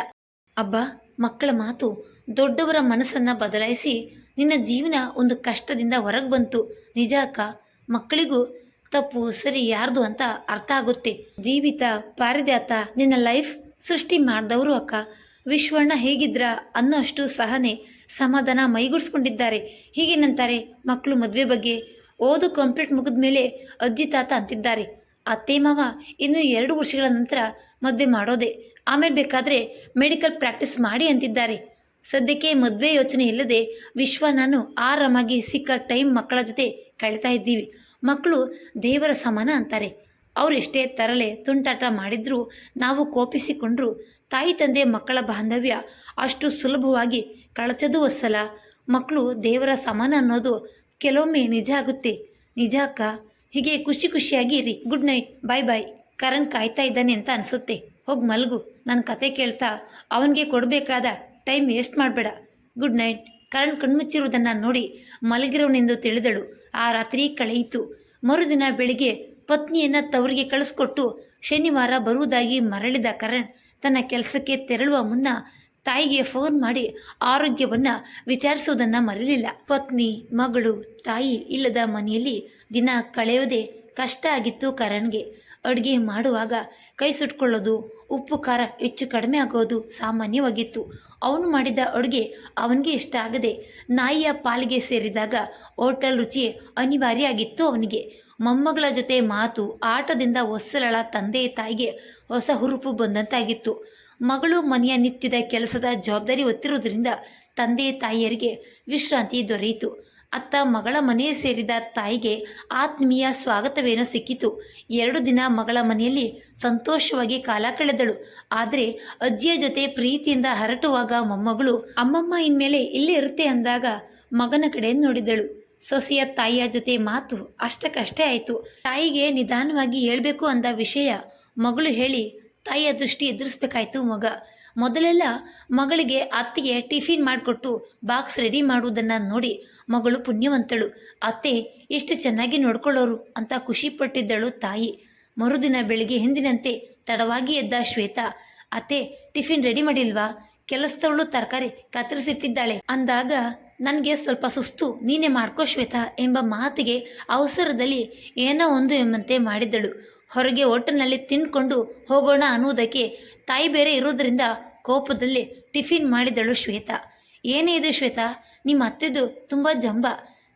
ಅಬ್ಬಾ, ಮಕ್ಕಳ ಮಾತು ದೊಡ್ಡವರ ಮನಸ್ಸನ್ನು ಬದಲಾಯಿಸಿ ನಿನ್ನ ಜೀವನ ಒಂದು ಕಷ್ಟದಿಂದ ಹೊರಗೆ ಬಂತು. ನಿಜ ಅಕ್ಕ, ಮಕ್ಕಳಿಗೂ ತಪ್ಪು ಸರಿ ಯಾರ್ದು ಅಂತ ಅರ್ಥ ಆಗುತ್ತೆ. ಜೀವಿತ, ಪಾರಿಜಾತ ನಿನ್ನ ಲೈಫ್ ಸೃಷ್ಟಿ ಮಾಡಿದವರು ಅಕ್ಕ. ವಿಶ್ವಣ್ಣ ಹೇಗಿದ್ರ ಅನ್ನೋ ಅಷ್ಟು ಸಹನೆ ಸಮಾಧಾನ ಮೈಗೂಡಿಸ್ಕೊಂಡಿದ್ದಾರೆ. ಹೀಗೇನಂತಾರೆ ಮಕ್ಕಳು ಮದುವೆ ಬಗ್ಗೆ? ಓದು ಕಂಪ್ಲೀಟ್ ಮುಗಿದ ಮೇಲೆ ಅಜ್ಜಿ ತಾತ ಅಂತಿದ್ದಾರೆ. ಅತ್ತೆ ಮಾವ ಇನ್ನು 2 ವರ್ಷಗಳ ನಂತರ ಮದುವೆ ಮಾಡೋದೆ, ಆಮೇಲೆ ಬೇಕಾದರೆ ಮೆಡಿಕಲ್ ಪ್ರಾಕ್ಟೀಸ್ ಮಾಡಿ ಅಂತಿದ್ದಾರೆ. ಸದ್ಯಕ್ಕೆ ಮದುವೆ ಯೋಚನೆ ಇಲ್ಲದೆ ವಿಶ್ವ ನಾನು ಆರಾಮಾಗಿ ಸಿಕ್ಕ ಟೈಮ್ ಮಕ್ಕಳ ಜೊತೆ ಕಳೀತಾ ಇದ್ದೀವಿ. ಮಕ್ಕಳು ದೇವರ ಸಮಾನ ಅಂತಾರೆ. ಅವರೆಷ್ಟೇ ತರಲೆ ತುಂಟಾಟ ಮಾಡಿದ್ರೂ, ನಾವು ಕೋಪಿಸಿಕೊಂಡ್ರು ತಾಯಿ ತಂದೆ ಮಕ್ಕಳ ಬಾಂಧವ್ಯ ಅಷ್ಟು ಸುಲಭವಾಗಿ ಕಳಚದು ಒಸ್ಸಲ್ಲ. ಮಕ್ಕಳು ದೇವರ ಸಮಾನ ಅನ್ನೋದು ಕೆಲವೊಮ್ಮೆ ನಿಜ ಆಗುತ್ತೆ. ನಿಜ ಅಕ್ಕ. ಹೀಗೆ ಖುಷಿಯಾಗಿ ಇರಿ. ಗುಡ್ ನೈಟ್, ಬಾಯ್. ಕರಣ್ ಕಾಯ್ತಾ ಇದ್ದಾನೆ ಅಂತ ಅನಿಸುತ್ತೆ, ಹೋಗಿ ಮಲಗು. ನನ್ನ ಕತೆ ಕೇಳ್ತಾ ಅವನಿಗೆ ಕೊಡಬೇಕಾದ ಟೈಮ್ ವೇಸ್ಟ್ ಮಾಡಬೇಡ. Good night. ಕರಣ್ ಕಣ್ಮುಚ್ಚಿರುವುದನ್ನು ನೋಡಿ ಮಲಗಿರೋನೆಂದು ತಿಳಿದಳು. ಆ ರಾತ್ರಿ ಕಳೆಯಿತು. ಮರುದಿನ ಬೆಳಿಗ್ಗೆ ಪತ್ನಿಯನ್ನು ತವರಿಗೆ ಕಳಿಸ್ಕೊಟ್ಟು ಶನಿವಾರ ಬರುವುದಾಗಿ ಮರಳಿದ ಕರಣ್ ತನ್ನ ಕೆಲಸಕ್ಕೆ ತೆರಳುವ ಮುನ್ನ ತಾಯಿಗೆ ಫೋನ್ ಮಾಡಿ ಆರೋಗ್ಯವನ್ನು ವಿಚಾರಿಸುವುದನ್ನು ಮರೆಯಲಿಲ್ಲ. ಪತ್ನಿ, ಮಗಳು, ತಾಯಿ ಇಲ್ಲದ ಮನೆಯಲ್ಲಿ ದಿನ ಕಳೆಯೋದೇ ಕಷ್ಟ ಆಗಿತ್ತು ಕರಣ್ಗೆ. ಅಡುಗೆ ಮಾಡುವಾಗ ಕೈ ಸುಟ್ಕೊಳ್ಳೋದು, ಉಪ್ಪು ಖಾರ ಹೆಚ್ಚು ಕಡಿಮೆ ಆಗೋದು ಸಾಮಾನ್ಯವಾಗಿತ್ತು. ಅವನು ಮಾಡಿದ ಅಡುಗೆ ಅವನಿಗೆ ಇಷ್ಟ ಆಗದೆ ನಾಯಿಯ ಪಾಲಿಗೆ ಸೇರಿದಾಗ ಹೋಟೆಲ್ ರುಚಿ ಅನಿವಾರ್ಯ ಆಗಿತ್ತು ಅವನಿಗೆ. ಮೊಮ್ಮಗಳ ಜೊತೆ ಮಾತು ಆಟದಿಂದ ಒಸ್ಸಲಳ ತಂದೆ ತಾಯಿಗೆ ಹೊಸ ಹುರುಪು ಬಂದಂತಾಗಿತ್ತು. ಮಗಳು ಮನೆಯ ನಿತ್ಯದ ಕೆಲಸದ ಜವಾಬ್ದಾರಿ ಹೊತ್ತಿರುವುದರಿಂದ ತಂದೆ ತಾಯಿಯರಿಗೆ ವಿಶ್ರಾಂತಿ ದೊರೆಯಿತು. ಅತ್ತ ಮಗಳ ಮನೆ ಸೇರಿದ ತಾಯಿಗೆ ಆತ್ಮೀಯ ಸ್ವಾಗತವೇನೋ ಸಿಕ್ಕಿತು. 2 ದಿನ ಮಗಳ ಮನೆಯಲ್ಲಿ ಸಂತೋಷವಾಗಿ ಕಾಲ ಕಳೆದಳು. ಆದರೆ ಅಜ್ಜಿಯ ಜೊತೆ ಪ್ರೀತಿಯಿಂದ ಹರಟುವಾಗ ಮೊಮ್ಮಗಳು ಅಮ್ಮಮ್ಮ ಇನ್ಮೇಲೆ ಇಲ್ಲೇ ಇರುತ್ತೆ ಅಂದಾಗ ಮಗನ ಕಡೆ ನೋಡಿದಳು. ಸೊಸೆಯ ತಾಯಿಯ ಜೊತೆ ಮಾತು ಅಷ್ಟಕ್ಕಷ್ಟೇ ಆಯಿತು. ತಾಯಿಗೆ ನಿಧಾನವಾಗಿ ಹೇಳ್ಬೇಕು ಅಂದ ವಿಷಯ ಮಗಳು ಹೇಳಿ ತಾಯಿಯ ದೃಷ್ಟಿ ಎದುರಿಸ್ಬೇಕಾಯ್ತು ಮಗ. ಮೊದಲೆಲ್ಲ ಮಗಳಿಗೆ ಅತ್ತೆಗೆ ಟಿಫಿನ್ ಮಾಡಿಕೊಟ್ಟು ಬಾಕ್ಸ್ ರೆಡಿ ಮಾಡುವುದನ್ನು ನೋಡಿ ಮಗಳು ಪುಣ್ಯವಂತಳು, ಅತ್ತೆ ಎಷ್ಟು ಚೆನ್ನಾಗಿ ನೋಡ್ಕೊಳ್ಳೋರು ಅಂತ ಖುಷಿಪಟ್ಟಿದ್ದಳು ತಾಯಿ. ಮರುದಿನ ಬೆಳಿಗ್ಗೆ ಹಿಂದಿನಂತೆ ತಡವಾಗಿ ಎದ್ದ ಶ್ವೇತಾ, ಅತ್ತೆ ಟಿಫಿನ್ ರೆಡಿ ಮಾಡಿಲ್ವಾ? ಕೆಲಸದವಳು ತರಕಾರಿ ಕತ್ತರಿಸಿಟ್ಟಿದ್ದಾಳೆ ಅಂದಾಗ ನನಗೆ ಸ್ವಲ್ಪ ಸುಸ್ತು, ನೀನೇ ಮಾಡ್ಕೋ ಶ್ವೇತಾ ಎಂಬ ಮಾತಿಗೆ ಅವಸರದಲ್ಲಿ ಏನೋ ಒಂದು ಎಂಬಂತೆ ಮಾಡಿದಳು. ಹೊರಗೆ ಹೋಟೆಲ್ನಲ್ಲಿ ತಿಂದ್ಕೊಂಡು ಹೋಗೋಣ ಅನ್ನುವುದಕ್ಕೆ ತಾಯಿ ಬೇರೆ ಇರೋದ್ರಿಂದ ಕೋಪದಲ್ಲಿ ಟಿಫಿನ್ ಮಾಡಿದಳು ಶ್ವೇತಾ. ಏನೇ ಇದು ಶ್ವೇತಾ, ನಿಮ್ಮ ಅತ್ತೆದು ತುಂಬ ಜಂಬ,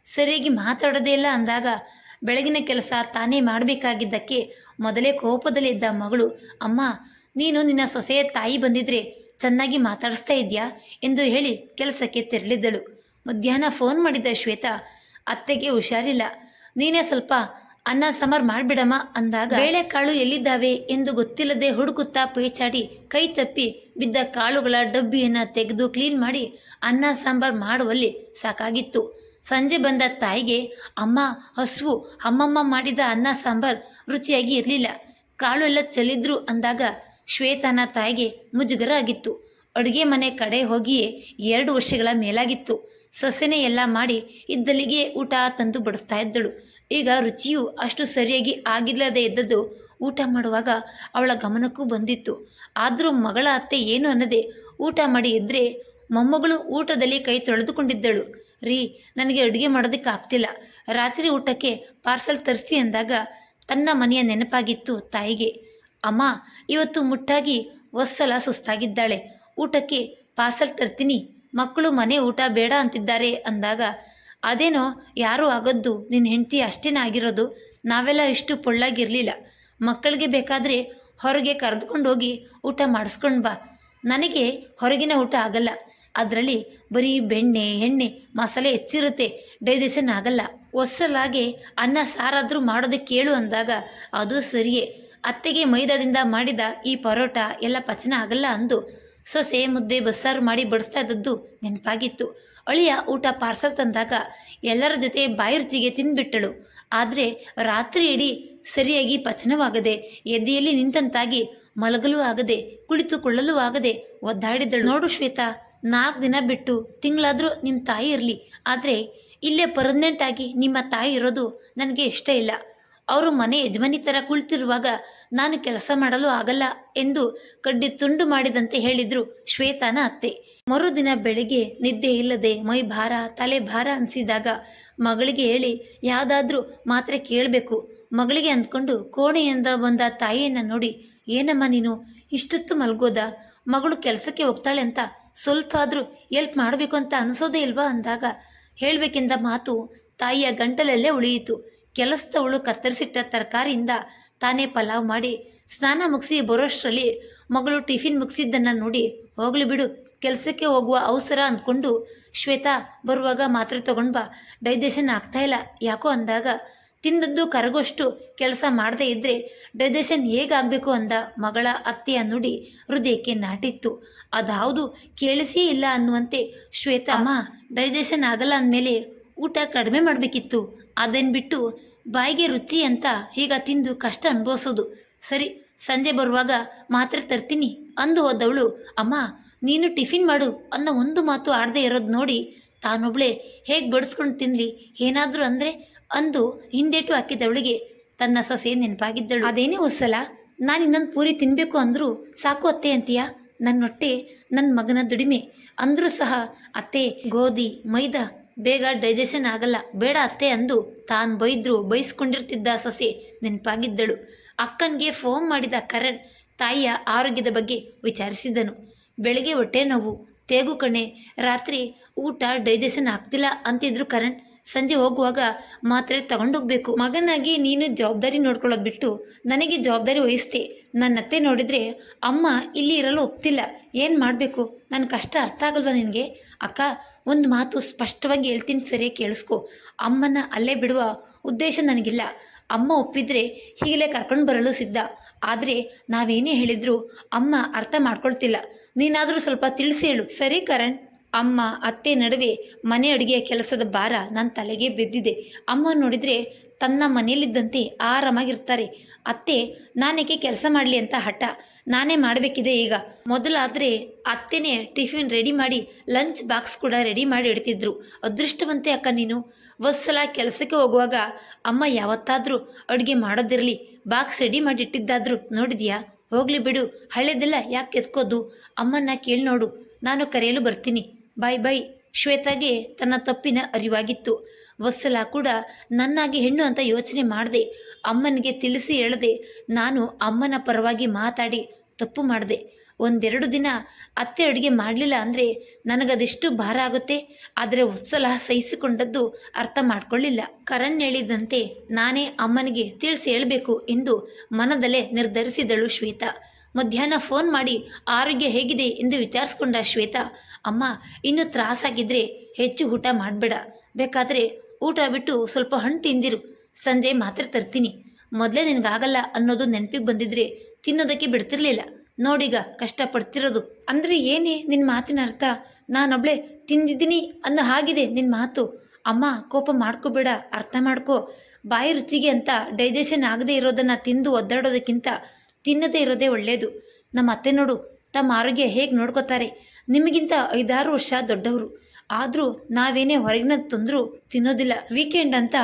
ಸರಿಯಾಗಿ ಮಾತಾಡೋದೇ ಇಲ್ಲ ಅಂದಾಗ ಬೆಳಗಿನ ಕೆಲಸ ತಾನೇ ಮಾಡಬೇಕಾಗಿದ್ದಕ್ಕೆ ಮೊದಲೇ ಕೋಪದಲ್ಲಿ ಇದ್ದ ಮಗಳು, ಅಮ್ಮ ನೀನು ನಿನ್ನ ಸೊಸೆಯ ತಾಯಿ ಬಂದಿದ್ರೆ ಚೆನ್ನಾಗಿ ಮಾತಾಡಿಸ್ತಾ ಇದೆಯಾ ಎಂದು ಹೇಳಿ ಕೆಲಸಕ್ಕೆ ತೆರಳಿದಳು. ಮಧ್ಯಾಹ್ನ ಫೋನ್ ಮಾಡಿದ್ದ ಶ್ವೇತಾ, ಅತ್ತೆಗೆ ಹುಷಾರಿಲ್ಲ, ನೀನೇ ಸ್ವಲ್ಪ ಅನ್ನ ಸಾಂಬಾರು ಮಾಡಿಬಿಡಮ್ಮ ಅಂದಾಗ ಬೇಳೆಕಾಳು ಎಲ್ಲಿದ್ದಾವೆ ಎಂದು ಗೊತ್ತಿಲ್ಲದೆ ಹುಡುಕುತ್ತಾ ಪೇಚಾಡಿ ಕೈ ತಪ್ಪಿ ಬಿದ್ದ ಕಾಳುಗಳ ಡಬ್ಬಿಯನ್ನು ತೆಗೆದು ಕ್ಲೀನ್ ಮಾಡಿ ಅನ್ನ ಸಾಂಬಾರು ಮಾಡುವಲ್ಲಿ ಸಾಕಾಗಿತ್ತು. ಸಂಜೆ ಬಂದ ತಾಯಿಗೆ ಅಮ್ಮ ಹಸುವು, ಅಮ್ಮಮ್ಮ ಮಾಡಿದ ಅನ್ನ ಸಾಂಬಾರು ರುಚಿಯಾಗಿ ಇರಲಿಲ್ಲ, ಕಾಳು ಎಲ್ಲ ಚೆಲ್ಲಿದ್ರು ಅಂದಾಗ ಶ್ವೇತಾನ ತಾಯಿಗೆ ಮುಜುಗರ ಆಗಿತ್ತು. ಅಡುಗೆ ಮನೆ ಕಡೆ ಹೋಗಿಯೇ 2 ವರ್ಷಗಳ ಮೇಲಾಗಿತ್ತು. ಸೊಸೆನೇ ಎಲ್ಲ ಮಾಡಿ ಇದ್ದಲ್ಲಿಗೆ ಊಟ ತಂದು ಬಡಿಸ್ತಾ ಇದ್ದಳು. ಈಗ ರುಚಿಯು ಅಷ್ಟು ಸರಿಯಾಗಿ ಆಗಿಲ್ಲದೆ ಇದ್ದದ್ದು ಊಟ ಮಾಡುವಾಗ ಅವಳ ಗಮನಕ್ಕೂ ಬಂದಿತ್ತು. ಆದರೂ ಮಗಳ ಅತ್ತೆ ಏನು ಅನ್ನದೆ ಊಟ ಮಾಡಿ ಇದ್ದರೆ ಮೊಮ್ಮಗಳು ಊಟದಲ್ಲಿ ಕೈ ತೊಳೆದುಕೊಂಡಿದ್ದಳು. ರೀ, ನನಗೆ ಅಡುಗೆ ಮಾಡೋದಕ್ಕೆ ಆಗ್ತಿಲ್ಲ, ರಾತ್ರಿ ಊಟಕ್ಕೆ ಪಾರ್ಸಲ್ ತರಿಸಿ ಅಂದಾಗ ತನ್ನ ಮನೆಯ ನೆನಪಾಗಿತ್ತು ತಾಯಿಗೆ. ಅಮ್ಮ ಇವತ್ತು ಮುಟ್ಟಾಗಿ ಒಸ್ಸಲ ಸುಸ್ತಾಗಿದ್ದಾಳೆ, ಊಟಕ್ಕೆ ಪಾರ್ಸಲ್ ತರ್ತೀನಿ, ಮಕ್ಕಳು ಮನೆ ಊಟ ಬೇಡ ಅಂತಿದ್ದಾರೆ ಅಂದಾಗ ಅದೇನೋ ಯಾರೂ ಆಗೋದ್ದು ನಿನ್ನ ಹೆಂಡತಿ ಅಷ್ಟೇನ ಆಗಿರೋದು, ನಾವೆಲ್ಲ ಇಷ್ಟು ಪೊಳ್ಳಾಗಿರಲಿಲ್ಲ, ಮಕ್ಕಳಿಗೆ ಬೇಕಾದರೆ ಹೊರಗೆ ಕರೆದುಕೊಂಡು ಹೋಗಿ ಊಟ ಮಾಡಿಸ್ಕೊಂಡು ಬಾ, ನನಗೆ ಹೊರಗಿನ ಊಟ ಆಗಲ್ಲ, ಅದರಲ್ಲಿ ಬರೀ ಬೆಣ್ಣೆ ಎಣ್ಣೆ ಮಸಾಲೆ ಹೆಚ್ಚಿರುತ್ತೆ, ಡೈಜೆಷನ್ ಆಗಲ್ಲ, ಒಸ್ಸಲಾಗೆ ಅನ್ನ ಸಾರಾದರೂ ಮಾಡೋದಕ್ಕೆ ಕೇಳು ಅಂದಾಗ ಅದು ಸರಿಯೇ, ಅತ್ತೆಗೆ ಮೈದಾದಿಂದ ಮಾಡಿದ ಈ ಪರೋಟ ಎಲ್ಲ ಪಚನ ಆಗಲ್ಲ ಅಂದು ಸೊಸೆ ಮುದ್ದೆ ಬಸ್ಸಾರು ಮಾಡಿ ಬಡಿಸ್ತಾ ಇದ್ದದ್ದು ನೆನಪಾಗಿತ್ತು. ಅಳಿಯ ಊಟ ಪಾರ್ಸಲ್ ತಂದಾಗ ಎಲ್ಲರ ಜೊತೆ ಬಾಯಿ ರುಚಿಗೆ ತಿಂದ್ಬಿಟ್ಟಳು. ಆದರೆ ರಾತ್ರಿ ಇಡೀ ಸರಿಯಾಗಿ ಪಚನವಾಗದೆ, ಎದೆಯಲ್ಲಿ ನಿಂತಂತಾಗಿ ಮಲಗಲೂ ಆಗದೆ, ಕುಳಿತುಕೊಳ್ಳಲೂ ಆಗದೆ ಒದ್ದಾಡಿದಳು. ನೋಡು ಶ್ವೇತಾ, 4 ದಿನ ಬಿಟ್ಟು ತಿಂಗಳಾದರೂ ನಿಮ್ಮ ತಾಯಿ ಇರಲಿ, ಆದರೆ ಇಲ್ಲೇ ಪರ್ಮನೆಂಟ್ ಆಗಿ ನಿಮ್ಮ ತಾಯಿ ಇರೋದು ನನಗೆ ಇಷ್ಟ ಇಲ್ಲ. ಅವರು ಮನೆ ಯಜಮಾನಿ ಥರ ಕುಳಿತಿರುವಾಗ ನಾನು ಕೆಲಸ ಮಾಡಲು ಆಗಲ್ಲ ಎಂದು ಕಡ್ಡಿ ತುಂಡು ಮಾಡಿದಂತೆ ಹೇಳಿದ್ರು ಶ್ವೇತಾನ ಅತ್ತೆ. ಮರುದಿನ ಬೆಳಿಗ್ಗೆ ನಿದ್ದೆ ಇಲ್ಲದೆ ಮೈ ಭಾರ ತಲೆ ಭಾರ ಅನಿಸಿದಾಗ ಮಗಳಿಗೆ ಹೇಳಿ ಯಾವುದಾದ್ರೂ ಮಾತ್ರೆ ಕೇಳಬೇಕು ಮಗಳಿಗೆ ಅಂದ್ಕೊಂಡು ಕೋಣೆಯಿಂದ ಬಂದ ತಾಯಿಯನ್ನು ನೋಡಿ, ಏನಮ್ಮ ನೀನು ಇಷ್ಟೊತ್ತು ಮಲ್ಗೋದ, ಮಗಳು ಕೆಲಸಕ್ಕೆ ಹೋಗ್ತಾಳೆ ಅಂತ ಸ್ವಲ್ಪ ಆದರೂ ಎಲ್ಪ್ ಮಾಡಬೇಕು ಅಂತ ಅನಿಸೋದೇ ಇಲ್ವಾ ಅಂದಾಗ ಹೇಳಬೇಕೆಂದ ಮಾತು ತಾಯಿಯ ಗಂಟಲಲ್ಲೇ ಉಳಿಯಿತು. ಕೆಲಸದವಳು ಕತ್ತರಿಸಿಟ್ಟ ತರಕಾರಿಯಿಂದ ತಾನೇ ಪಲಾವ್ ಮಾಡಿ ಸ್ನಾನ ಮುಗಿಸಿ ಬರೋಷ್ಟರಲ್ಲಿ ಮಗಳು ಟಿಫಿನ್ ಮುಗಿಸಿದ್ದನ್ನು ನೋಡಿ, ಹೋಗ್ಲಿ ಬಿಡು ಕೆಲಸಕ್ಕೆ ಹೋಗುವ ಅವಸರ ಅಂದ್ಕೊಂಡು ಶ್ವೇತಾ ಬರುವಾಗ ಮಾತ್ರೆ ತಗೊಂಡು ಬಾ, ಡೈಜೆಷನ್ ಆಗ್ತಾಯಿಲ್ಲ ಯಾಕೋ ಅಂದಾಗ ತಿಂದದ್ದು ಕರಗೋಷ್ಟು ಕೆಲಸ ಮಾಡದೇ ಇದ್ದರೆ ಡೈಜೆಷನ್ ಹೇಗಾಗಬೇಕು ಅಂದ ಮಗಳ ಅತ್ತೆಯ ನುಡಿ ಹೃದಯಕ್ಕೆ ನಾಟಿತ್ತು. ಅದಾವುದು ಕೇಳಿಸೇ ಇಲ್ಲ ಅನ್ನುವಂತೆ ಶ್ವೇತಾ, ಅಮ್ಮ ಡೈಜೆಷನ್ ಆಗಲ್ಲ ಅಂದಮೇಲೆ ಊಟ ಕಡಿಮೆ ಮಾಡಬೇಕಿತ್ತು, ಅದನ್ನು ಬಿಟ್ಟು ಬಾಯಿಗೆ ರುಚಿ ಅಂತ ಈಗ ತಿಂದು ಕಷ್ಟ ಅನುಭವಿಸೋದು ಸರಿ, ಸಂಜೆ ಬರುವಾಗ ಮಾತ್ರೆ ತರ್ತೀನಿ ಅಂದು ಹೋದವಳು, ಅಮ್ಮ ನೀನು ಟಿಫಿನ್ ಮಾಡು ಅನ್ನೋ ಒಂದು ಮಾತು ಆಡದೆ ಇರೋದು ನೋಡಿ ತಾನೊಬ್ಳೆ ಹೇಗೆ ಬಡಿಸ್ಕೊಂಡು ತಿನ್ನಲಿ ಏನಾದರೂ ಅಂದರೆ ಅಂದು ಹಿಂದೇಟು ಹಾಕಿದವಳಿಗೆ ತನ್ನ ಸೊಸೆ ನೆನಪಾಗಿದ್ದಳು. ಅದೇನೇ ಹೊಸಲ ನಾನು ಇನ್ನೊಂದು ಪೂರಿ ತಿನ್ನಬೇಕು ಅಂದರೂ ಸಾಕು ಅತ್ತೆ ಅಂತೀಯ, ನನ್ನ ಹೊಟ್ಟೆ ನನ್ನ ಮಗನ ದುಡಿಮೆ ಅಂದರೂ ಸಹ ಅತ್ತೆ ಗೋಧಿ ಮೈದಾ ಬೇಗ ಡೈಜೆಷನ್ ಆಗಲ್ಲ ಬೇಡ ಅತ್ತೆ ಅಂದು ತಾನು ಬೈಸ್ಕೊಂಡಿರ್ತಿದ್ದ ಸೊಸೆ ನೆನಪಾಗಿದ್ದಳು. ಅಕ್ಕನಿಗೆ ಫೋನ್ ಮಾಡಿದ ಕರಣ್ ತಾಯಿಯ ಆರೋಗ್ಯದ ಬಗ್ಗೆ ವಿಚಾರಿಸಿದನು. ಬೆಳಗ್ಗೆ ಹೊಟ್ಟೆ ನೋವು ತೇಗು ಕಣೆ, ರಾತ್ರಿ ಊಟ ಡೈಜೆಷನ್ ಆಗ್ತಿಲ್ಲ ಅಂತಿದ್ರು ಕರಣ್. ಸಂಜೆ ಹೋಗುವಾಗ ಮಾತ್ರೆ ತಗೊಂಡೋಗ್ಬೇಕು. ಮಗನಾಗಿ ನೀನು ಜವಾಬ್ದಾರಿ ನೋಡ್ಕೊಳ್ಳೋದು ಬಿಟ್ಟು ನನಗೆ ಜವಾಬ್ದಾರಿ ವಹಿಸ್ತೆ. ನನ್ನ ಅತ್ತೆ ನೋಡಿದರೆ ಅಮ್ಮ ಇಲ್ಲಿ ಇರಲು ಒಪ್ತಿಲ್ಲ. ಏನು ಮಾಡಬೇಕು? ನನ್ನ ಕಷ್ಟ ಅರ್ಥ ಆಗಲ್ವಾ ನಿನಗೆ? ಅಕ್ಕ, ಒಂದು ಮಾತು ಸ್ಪಷ್ಟವಾಗಿ ಹೇಳ್ತೀನಿ, ಸರಿಯಾಗಿ ಕೇಳಿಸ್ಕೊ. ಅಮ್ಮನ ಅಲ್ಲೇ ಬಿಡುವ ಉದ್ದೇಶ ನನಗಿಲ್ಲ. ಅಮ್ಮ ಒಪ್ಪಿದರೆ ಹೀಗಲೇ ಕರ್ಕೊಂಡು ಬರಲು ಸಿದ್ಧ. ಆದರೆ ನಾವೇನೇ ಹೇಳಿದರೂ ಅಮ್ಮ ಅರ್ಥ ಮಾಡ್ಕೊಳ್ತಿಲ್ಲ. ನೀನಾದರೂ ಸ್ವಲ್ಪ ತಿಳಿಸಿ ಹೇಳು. ಸರಿ ಕರಣ್. ಅಮ್ಮ ಅತ್ತೆ ನಡುವೆ ಮನೆ ಅಡುಗೆಯ ಕೆಲಸದ ಭಾರ ನನ್ನ ತಲೆಗೆ ಬಿದ್ದಿದೆ. ಅಮ್ಮ ನೋಡಿದರೆ ತನ್ನ ಮನೆಯಲ್ಲಿದ್ದಂತೆ ಆರಾಮಾಗಿರ್ತಾರೆ. ಅತ್ತೆ ನಾನೇಕೆ ಕೆಲಸ ಮಾಡಲಿ ಅಂತ ಹಠ. ನಾನೇ ಮಾಡಬೇಕಿದೆ ಈಗ. ಮೊದಲಾದರೆ ಅತ್ತೆನೇ ಟಿಫಿನ್ ರೆಡಿ ಮಾಡಿ ಲಂಚ್ ಬಾಕ್ಸ್ ಕೂಡ ರೆಡಿ ಮಾಡಿ ಇಡ್ತಿದ್ರು. ಅದೃಷ್ಟವಂತೆ ಅಕ್ಕ ನೀನು. ಒಂದ್ಸಲ ಕೆಲಸಕ್ಕೆ ಹೋಗುವಾಗ ಅಮ್ಮ ಯಾವತ್ತಾದರೂ ಅಡುಗೆ ಮಾಡೋದಿರಲಿ ಬಾಕ್ಸ್ ರೆಡಿ ಮಾಡಿ ಇಟ್ಟಿದ್ದಾದ್ರು ನೋಡಿದ್ಯಾ? ಹೋಗಲಿ ಬಿಡು, ಹಳೆದೆಲ್ಲ ಯಾಕೆ ಎತ್ಕೋದು? ಅಮ್ಮನ್ನ ಕೇಳಿ ನೋಡು, ನಾನು ಕರೆಯಲು ಬರ್ತೀನಿ. ಬಾಯ್ ಬಾಯ್. ಶ್ವೇತಾಗೆ ತನ್ನ ತಪ್ಪಿನ ಅರಿವಾಗಿತ್ತು. ವತ್ಸಲ ಕೂಡ ನನ್ನಾಗಿ ಹೆಣ್ಣು ಅಂತ ಯೋಚನೆ ಮಾಡಿದೆ. ಅಮ್ಮನಿಗೆ ತಿಳಿಸಿ ಹೇಳದೆ ನಾನು ಅಮ್ಮನ ಪರವಾಗಿ ಮಾತಾಡಿ ತಪ್ಪು ಮಾಡಿದೆ. ಒಂದೆರಡು ದಿನ ಅತ್ತೆ ಅಡುಗೆ ಮಾಡಲಿಲ್ಲ ಅಂದರೆ ನನಗದೆಷ್ಟು ಭಾರ ಆಗುತ್ತೆ. ಆದರೆ ವತ್ಸಲ ಸಹಿಸಿಕೊಂಡದ್ದು ಅರ್ಥ ಮಾಡ್ಕೊಳ್ಳಿಲ್ಲ. ಕರಣ್ ಹೇಳಿದಂತೆ ನಾನೇ ಅಮ್ಮನಿಗೆ ತಿಳಿಸಿ ಹೇಳಬೇಕು ಎಂದು ಮನದಲ್ಲೇ ನಿರ್ಧರಿಸಿದಳು ಶ್ವೇತಾ. ಮಧ್ಯಾಹ್ನ ಫೋನ್ ಮಾಡಿ ಆರೋಗ್ಯ ಹೇಗಿದೆ ಎಂದು ವಿಚಾರಿಸ್ಕೊಂಡ ಶ್ವೇತಾ, ಅಮ್ಮ ಇನ್ನೂ ತ್ರಾಸಾಗಿದ್ದರೆ ಹೆಚ್ಚು ಊಟ ಮಾಡಬೇಡ, ಬೇಕಾದರೆ ಊಟ ಬಿಟ್ಟು ಸ್ವಲ್ಪ ಹಣ್ಣು ತಿಂದಿರು, ಸಂಜೆ ಮಾತ್ರೆ ತರ್ತೀನಿ. ಮೊದಲೇ ನಿನಗಾಗಲ್ಲ ಅನ್ನೋದು ನೆನಪಿಗೆ ಬಂದಿದ್ರೆ ತಿನ್ನೋದಕ್ಕೆ ಬಿಡ್ತಿರ್ಲಿಲ್ಲ. ನೋಡೀಗ ಕಷ್ಟಪಡ್ತಿರೋದು. ಅಂದರೆ ಏನೇ ನಿನ್ನ ಮಾತಿನ ಅರ್ಥ? ನಾನೊಬ್ಳೆ ತಿಂದಿದ್ದೀನಿ ಅನ್ನೋ ಹಾಗಿದೆ ನಿನ್ನ ಮಾತು. ಅಮ್ಮ ಕೋಪ ಮಾಡ್ಕೋಬೇಡ, ಅರ್ಥ ಮಾಡ್ಕೋ. ಬಾಯಿ ರುಚಿಗೆ ಅಂತ ಡೈಜೆಷನ್ ಆಗದೆ ಇರೋದನ್ನು ತಿಂದು ಒದ್ದಾಡೋದಕ್ಕಿಂತ ತಿನ್ನದೇ ಇರೋದೇ ಒಳ್ಳೆಯದು. ನಮ್ಮ ಅತ್ತೆ ನೋಡು, ತಮ್ಮ ಆರೋಗ್ಯ ಹೇಗೆ ನೋಡ್ಕೋತಾರೆ. ನಿಮಗಿಂತ 5-6 ವರ್ಷ ದೊಡ್ಡವರು. ಆದರೂ ನಾವೇನೇ ಹೊರಗಿನ ತಂದರೂ ತಿನ್ನೋದಿಲ್ಲ. ವೀಕೆಂಡ್ ಅಂತ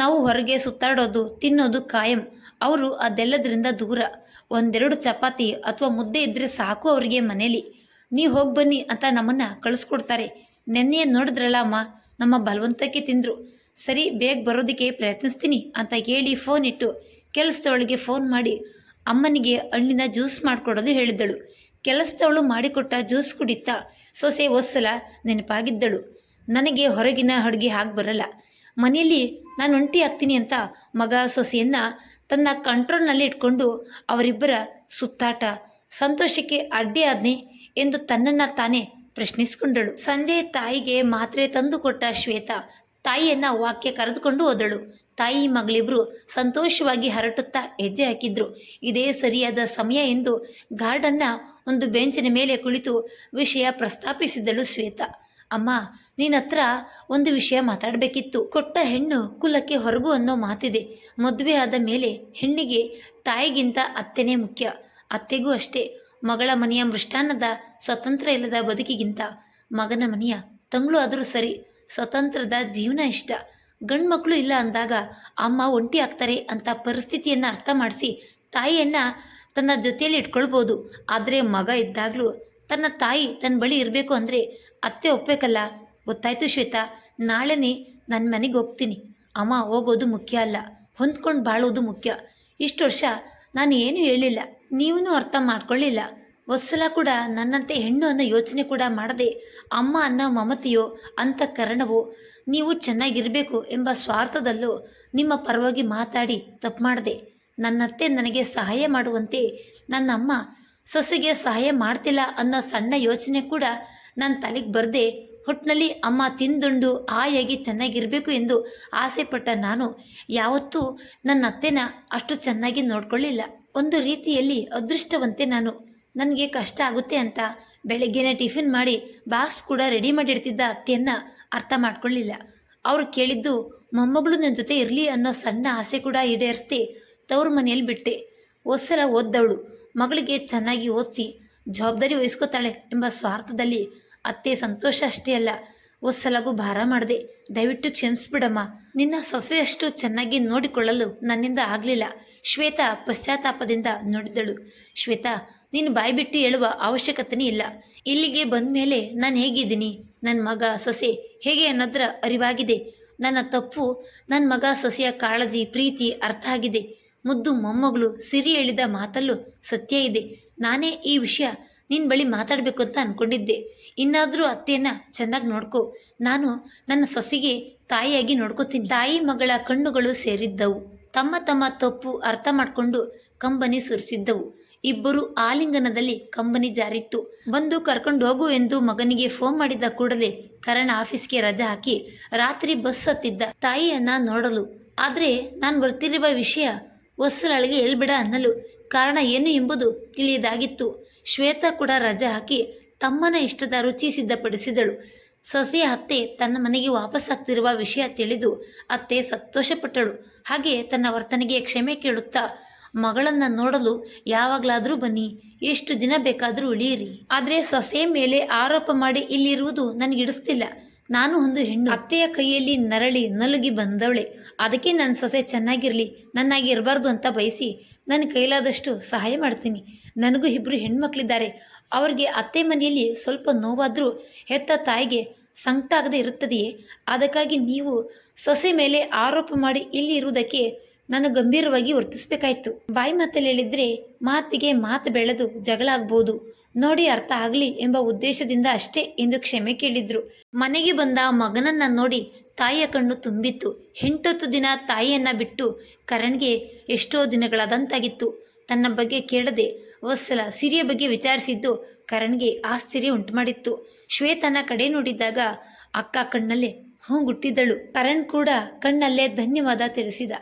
ನಾವು ಹೊರಗೆ ಸುತ್ತಾಡೋದು ತಿನ್ನೋದು ಕಾಯಂ. ಅವರು ಅದೆಲ್ಲದರಿಂದ ದೂರ. ಒಂದೆರಡು ಚಪಾತಿ ಅಥವಾ ಮುದ್ದೆ ಇದ್ದರೆ ಸಾಕು ಅವರಿಗೆ ಮನೇಲಿ. ನೀವು ಹೋಗಿ ಬನ್ನಿ ಅಂತ ನಮ್ಮನ್ನು ಕಳಿಸ್ಕೊಡ್ತಾರೆ. ನೆನ್ನೆ ನೋಡಿದ್ರಲ್ಲ ಅಮ್ಮ, ನಮ್ಮ ಬಲವಂತಕ್ಕೆ ತಿಂದರು. ಸರಿ, ಬೇಗ ಬರೋದಕ್ಕೆ ಪ್ರಯತ್ನಿಸ್ತೀನಿ ಅಂತ ಹೇಳಿ ಫೋನ್ ಇಟ್ಟು ಕೆಲಸದವಳಿಗೆ ಫೋನ್ ಮಾಡಿ ಅಮ್ಮನಿಗೆ ಹಣ್ಣಿನ ಜ್ಯೂಸ್ ಮಾಡಿಕೊಡಲು ಹೇಳಿದ್ದಳು. ಕೆಲಸದವಳು ಮಾಡಿಕೊಟ್ಟ ಜ್ಯೂಸ್ ಕುಡಿತಾ ಸೊಸೆ ಒಸ್ಸಲ ನೆನಪಾಗಿದ್ದಳು. ನನಗೆ ಹೊರಗಿನ ಅಡುಗೆ ಹಾಗೆ ಬರಲ್ಲ. ಮನೆಯಲ್ಲಿ ನಾನು ಒಂಟಿ ಆಗ್ತೀನಿ ಅಂತ ಮಗ ಸೊಸೆಯನ್ನು ತನ್ನ ಕಂಟ್ರೋಲ್ನಲ್ಲಿ ಇಟ್ಕೊಂಡು ಅವರಿಬ್ಬರ ಸುತ್ತಾಟ ಸಂತೋಷಕ್ಕೆ ಅಡ್ಡಿ ಆದ್ನೆ ಎಂದು ತನ್ನನ್ನು ತಾನೇ ಪ್ರಶ್ನಿಸಿಕೊಂಡಳು. ಸಂಜೆ ತಾಯಿಗೆ ಮಾತ್ರೆ ತಂದು ಕೊಟ್ಟ ಶ್ವೇತಾ ತಾಯಿಯನ್ನು ವಾಕ್ಯ ಕರೆದುಕೊಂಡು ಹೋದಳು. ತಾಯಿ ಮಗಳಿಬ್ರು ಸಂತೋಷವಾಗಿ ಹರಟುತ್ತಾ ಹೆಜ್ಜೆ ಹಾಕಿದ್ರು. ಇದೇ ಸರಿಯಾದ ಸಮಯ ಎಂದು ಗಾರ್ಡನ್ನ ಒಂದು ಬೆಂಚಿನ ಮೇಲೆ ಕುಳಿತು ವಿಷಯ ಪ್ರಸ್ತಾಪಿಸಿದಳು ಶ್ವೇತಾ. ಅಮ್ಮ, ನಿನ್ನ ಹತ್ರ ಒಂದು ವಿಷಯ ಮಾತಾಡಬೇಕಿತ್ತು. ಕೊಟ್ಟ ಹೆಣ್ಣು ಕುಲಕ್ಕೆ ಹೊರಗು ಅನ್ನೋ ಮಾತಿದೆ. ಮದುವೆ ಆದ ಮೇಲೆ ಹೆಣ್ಣಿಗೆ ತಾಯಿಗಿಂತ ಅತ್ತೆನೇ ಮುಖ್ಯ. ಅತ್ತೆಗೂ ಅಷ್ಟೇ. ಮಗಳ ಮನೆಯ ಮೃಷ್ಟಾನ್ನದ ಸ್ವತಂತ್ರ ಇಲ್ಲದ ಬದುಕಿಗಿಂತ ಮಗನ ಮನೆಯ ತಂಗಳು ಆದರೂ ಸರಿ ಸ್ವತಂತ್ರದ ಜೀವನ ಇಷ್ಟ. ಗಂಡು ಮಕ್ಕಳು ಇಲ್ಲ ಅಂದಾಗ ಅಮ್ಮ ಒಂಟಿ ಆಗ್ತಾರೆ ಅಂತ ಪರಿಸ್ಥಿತಿಯನ್ನು ಅರ್ಥ ಮಾಡಿಸಿ ತಾಯಿಯನ್ನು ತನ್ನ ಜೊತೆಯಲ್ಲಿ ಇಟ್ಕೊಳ್ಬೋದು. ಆದರೆ ಮಗ ಇದ್ದಾಗಲೂ ತನ್ನ ತಾಯಿ ತನ್ನ ಬಳಿ ಇರಬೇಕು ಅಂದರೆ ಅತ್ತೆ ಒಪ್ಪಬೇಕಲ್ಲ. ಗೊತ್ತಾಯ್ತು ಶ್ವೇತಾ, ನಾಳೆನೇ ನನ್ನ ಮನೆಗೆ ಹೋಗ್ತೀನಿ. ಅಮ್ಮ, ಹೋಗೋದು ಮುಖ್ಯ ಅಲ್ಲ, ಹೊಂದ್ಕೊಂಡು ಬಾಳೋದು ಮುಖ್ಯ. ಇಷ್ಟು ವರ್ಷ ನಾನು ಏನೂ ಹೇಳಿಲ್ಲ, ನೀವೂ ಅರ್ಥ ಮಾಡ್ಕೊಳ್ಳಿಲ್ಲ. ಒಸ್ಸಲ ಕೂಡ ನನ್ನಂತೆ ಹೆಣ್ಣು ಅನ್ನೋ ಯೋಚನೆ ಕೂಡ ಮಾಡದೆ ಅಮ್ಮ ಅನ್ನೋ ಮಮತೆಯೋ ಅಂತಃಕರಣವೋ ನೀವು ಚೆನ್ನಾಗಿರಬೇಕು ಎಂಬ ಸ್ವಾರ್ಥದಲ್ಲೂ ನಿಮ್ಮ ಪರವಾಗಿ ಮಾತಾಡಿ ತಪ್ಪು ಮಾಡಿದೆ. ನನ್ನತ್ತೆ ನನಗೆ ಸಹಾಯ ಮಾಡುವಂತೆ ನನ್ನ ಅಮ್ಮ ಸೊಸೆಗೆ ಸಹಾಯ ಮಾಡ್ತಿಲ್ಲ ಅನ್ನೋ ಸಣ್ಣ ಯೋಚನೆ ಕೂಡ ನನ್ನ ತಲೆಗೆ ಬರದೆ ಹೊಟ್ಟಿನಲ್ಲಿ ಅಮ್ಮ ತಿಂದುಂಡು ಆಯಾಗಿ ಚೆನ್ನಾಗಿರಬೇಕು ಎಂದು ಆಸೆಪಟ್ಟ ನಾನು ಯಾವತ್ತೂ ನನ್ನ ಅತ್ತೆನ ಅಷ್ಟು ಚೆನ್ನಾಗಿ ನೋಡ್ಕೊಳ್ಳಿಲ್ಲ. ಒಂದು ರೀತಿಯಲ್ಲಿ ಅದೃಷ್ಟವಂತೆ ನಾನು. ನನಗೆ ಕಷ್ಟ ಆಗುತ್ತೆ ಅಂತ ಬೆಳಗ್ಗೆನೇ ಟಿಫಿನ್ ಮಾಡಿ ಬಾಕ್ಸ್ ಕೂಡ ರೆಡಿ ಮಾಡಿಡ್ತಿದ್ದ ಅತ್ತೆಯನ್ನು ಅರ್ಥ ಮಾಡ್ಕೊಳ್ಳಿಲ್ಲ. ಅವರು ಕೇಳಿದ್ದು ಮೊಮ್ಮಗಳು ನನ್ನ ಜೊತೆ ಇರಲಿ ಅನ್ನೋ ಸಣ್ಣ ಆಸೆ ಕೂಡ ಈಡೇರಿಸ್ದೆ ತವ್ರ ಮನೆಯಲ್ಲಿ ಬಿಟ್ಟೆ. ಒಸ್ಸಲ ಓದ್ದವಳು ಮಗಳಿಗೆ ಚೆನ್ನಾಗಿ ಓದಿಸಿ ಜವಾಬ್ದಾರಿ ವಹಿಸ್ಕೋತಾಳೆ ಎಂಬ ಸ್ವಾರ್ಥದಲ್ಲಿ ಅತ್ತೆ ಸಂತೋಷ ಅಷ್ಟೇ ಅಲ್ಲ, ಒಸ್ಸಲಗೂ ಭಾರ ಮಾಡಿದೆ. ದಯವಿಟ್ಟು ಕ್ಷಮಿಸ್ಬಿಡಮ್ಮ. ನಿನ್ನ ಸೊಸೆಯಷ್ಟು ಚೆನ್ನಾಗಿ ನೋಡಿಕೊಳ್ಳಲು ನನ್ನಿಂದ ಆಗಲಿಲ್ಲ. ಶ್ವೇತಾ ಪಶ್ಚಾತ್ತಾಪದಿಂದ ನೋಡಿದಳು. ಶ್ವೇತಾ, ನೀನು ಬಾಯ್ಬಿಟ್ಟು ಹೇಳುವ ಅವಶ್ಯಕತೆನೇ ಇಲ್ಲ. ಇಲ್ಲಿಗೆ ಬಂದ ಮೇಲೆ ನಾನು ಹೇಗಿದ್ದೀನಿ, ನನ್ನ ಮಗ ಸೊಸೆ ಹೇಗೆ ಅನ್ನೋದರ ಅರಿವಾಗಿದೆ. ನನ್ನ ತಪ್ಪು ನನ್ನ ಮಗ ಸೊಸೆಯ ಕಾಳಜಿ ಪ್ರೀತಿ ಅರ್ಥ ಆಗಿದೆ. ಮುದ್ದು ಮೊಮ್ಮಗಳು ಸಿರಿ ಹೇಳಿದ ಮಾತಲ್ಲೂ ಸತ್ಯ ಇದೆ. ನಾನೇ ಈ ವಿಷಯ ನಿನ್ನ ಬಳಿ ಮಾತಾಡಬೇಕು ಅಂತ ಅಂದ್ಕೊಂಡಿದ್ದೆ. ಇನ್ನಾದರೂ ಅತ್ತೆಯನ್ನು ಚೆನ್ನಾಗಿ ನೋಡ್ಕೊ. ನಾನು ನನ್ನ ಸೊಸೆಗೆ ತಾಯಿಯಾಗಿ ನೋಡ್ಕೋತೀನಿ. ತಾಯಿ ಮಗಳ ಕಣ್ಣುಗಳು ಸೇರಿದ್ದವು. ತಮ್ಮ ತಮ್ಮ ತಪ್ಪು ಅರ್ಥ ಮಾಡಿಕೊಂಡು ಕಂಬನಿ ಸುರಿಸಿದ್ದವು. ಇಬ್ಬರು ಆಲಿಂಗನದಲ್ಲಿ ಕಂಬನಿ ಜಾರಿತ್ತು. ಬಂದು ಕರ್ಕೊಂಡು ಹೋಗು ಎಂದು ಮಗನಿಗೆ ಫೋನ್ ಮಾಡಿದ ಕೂಡಲೇ ಕರಣ್ ಆಫೀಸ್ಗೆ ರಜೆ ಹಾಕಿ ರಾತ್ರಿ ಬಸ್ ಹತ್ತಿದ್ದ ತಾಯಿಯನ್ನ ನೋಡಲು. ಆದ್ರೆ ನಾನು ಬರ್ತಿರುವ ವಿಷಯ ಹೊಸಲಳಿಗೆ ಹೇಳ್ಬಿಡ ಅನ್ನಲು ಕಾರಣ ಏನು ಎಂಬುದು ತಿಳಿಯದಾಗಿತ್ತು. ಶ್ವೇತಾ ಕೂಡ ರಜೆ ಹಾಕಿ ತಮ್ಮನ ಇಷ್ಟದ ರುಚಿ ಸಿದ್ಧಪಡಿಸಿದಳು. ಸೊಸೆಯ ಅತ್ತೆ ತನ್ನ ಮನೆಗೆ ವಾಪಸ್ ಆಗ್ತಿರುವ ವಿಷಯ ತಿಳಿದು ಅತ್ತೆ ಸಂತೋಷಪಟ್ಟಳು. ಹಾಗೆ ತನ್ನ ವರ್ತನೆಗೆ ಕ್ಷಮೆ ಕೇಳುತ್ತಾ, ಮಗಳನ್ನ ನೋಡಲು ಯಾವಾಗಲಾದರೂ ಬನ್ನಿ, ಎಷ್ಟು ದಿನ ಬೇಕಾದರೂ ಉಳಿಯಿರಿ, ಆದರೆ ಸೊಸೆಯ ಮೇಲೆ ಆರೋಪ ಮಾಡಿ ಇಲ್ಲಿರುವುದು ನನಗಿಡಿಸ್ತಿಲ್ಲ. ನಾನು ಒಂದು ಹೆಣ್ಣು, ಅತ್ತೆಯ ಕೈಯಲ್ಲಿ ನರಳಿ ನಲುಗಿ ಬಂದವಳೆ. ಅದಕ್ಕೆ ನನ್ನ ಸೊಸೆ ಚೆನ್ನಾಗಿರಲಿ, ನನ್ನಾಗಿ ಇರಬಾರ್ದು ಅಂತ ಬಯಸಿ ನನ್ನ ಕೈಲಾದಷ್ಟು ಸಹಾಯ ಮಾಡ್ತೀನಿ. ನನಗೂ ಇಬ್ಬರು ಹೆಣ್ಮಕ್ಳಿದ್ದಾರೆ. ಅವ್ರಿಗೆ ಅತ್ತೆ ಮನೆಯಲ್ಲಿ ಸ್ವಲ್ಪ ನೋವಾದರೂ ಹೆತ್ತ ತಾಯಿಗೆ ಸಂಕಟ ಆಗದೆ ಇರುತ್ತದೆಯೇ? ಅದಕ್ಕಾಗಿ ನೀವು ಸೊಸೆ ಮೇಲೆ ಆರೋಪ ಮಾಡಿ ಇಲ್ಲಿ ಇರುವುದಕ್ಕೆ ನಾನು ಗಂಭೀರವಾಗಿ ವರ್ತಿಸಬೇಕಾಯ್ತು. ಬಾಯಿ ಮಾತಲ್ಲಿ ಹೇಳಿದ್ರೆ ಮಾತಿಗೆ ಮಾತು ಬೆಳೆದು ಜಗಳ ಆಗ್ಬೋದು. ನೋಡಿ ಅರ್ಥ ಆಗಲಿ ಎಂಬ ಉದ್ದೇಶದಿಂದ ಅಷ್ಟೇ ಎಂದು ಕ್ಷಮೆ ಕೇಳಿದ್ರು. ಮನೆಗೆ ಬಂದ ಮಗನನ್ನ ನೋಡಿ ತಾಯಿಯ ಕಣ್ಣು ತುಂಬಿತ್ತು. 8 ದಿನ ತಾಯಿಯನ್ನ ಬಿಟ್ಟು ಕರಣ್ಗೆ ಎಷ್ಟೋ ದಿನಗಳಾದಂತಾಗಿತ್ತು. ತನ್ನ ಬಗ್ಗೆ ಕೇಳದೆ ವತ್ಸಲ ಸಿರಿಯ ಬಗ್ಗೆ ವಿಚಾರಿಸಿದ್ದು ಕರಣ್ಗೆ ಆಶ್ಚರ್ಯ ಉಂಟು ಮಾಡಿತ್ತು. ಶ್ವೇತನ ಕಡೆ ನೋಡಿದಾಗ ಅಕ್ಕ ಕಣ್ಣಲ್ಲೇ ಹೂಗುಟ್ಟಿದ್ದಳು. ಕರಣ್ ಕೂಡ ಕಣ್ಣಲ್ಲೇ ಧನ್ಯವಾದ ತಿಳಿಸಿದ.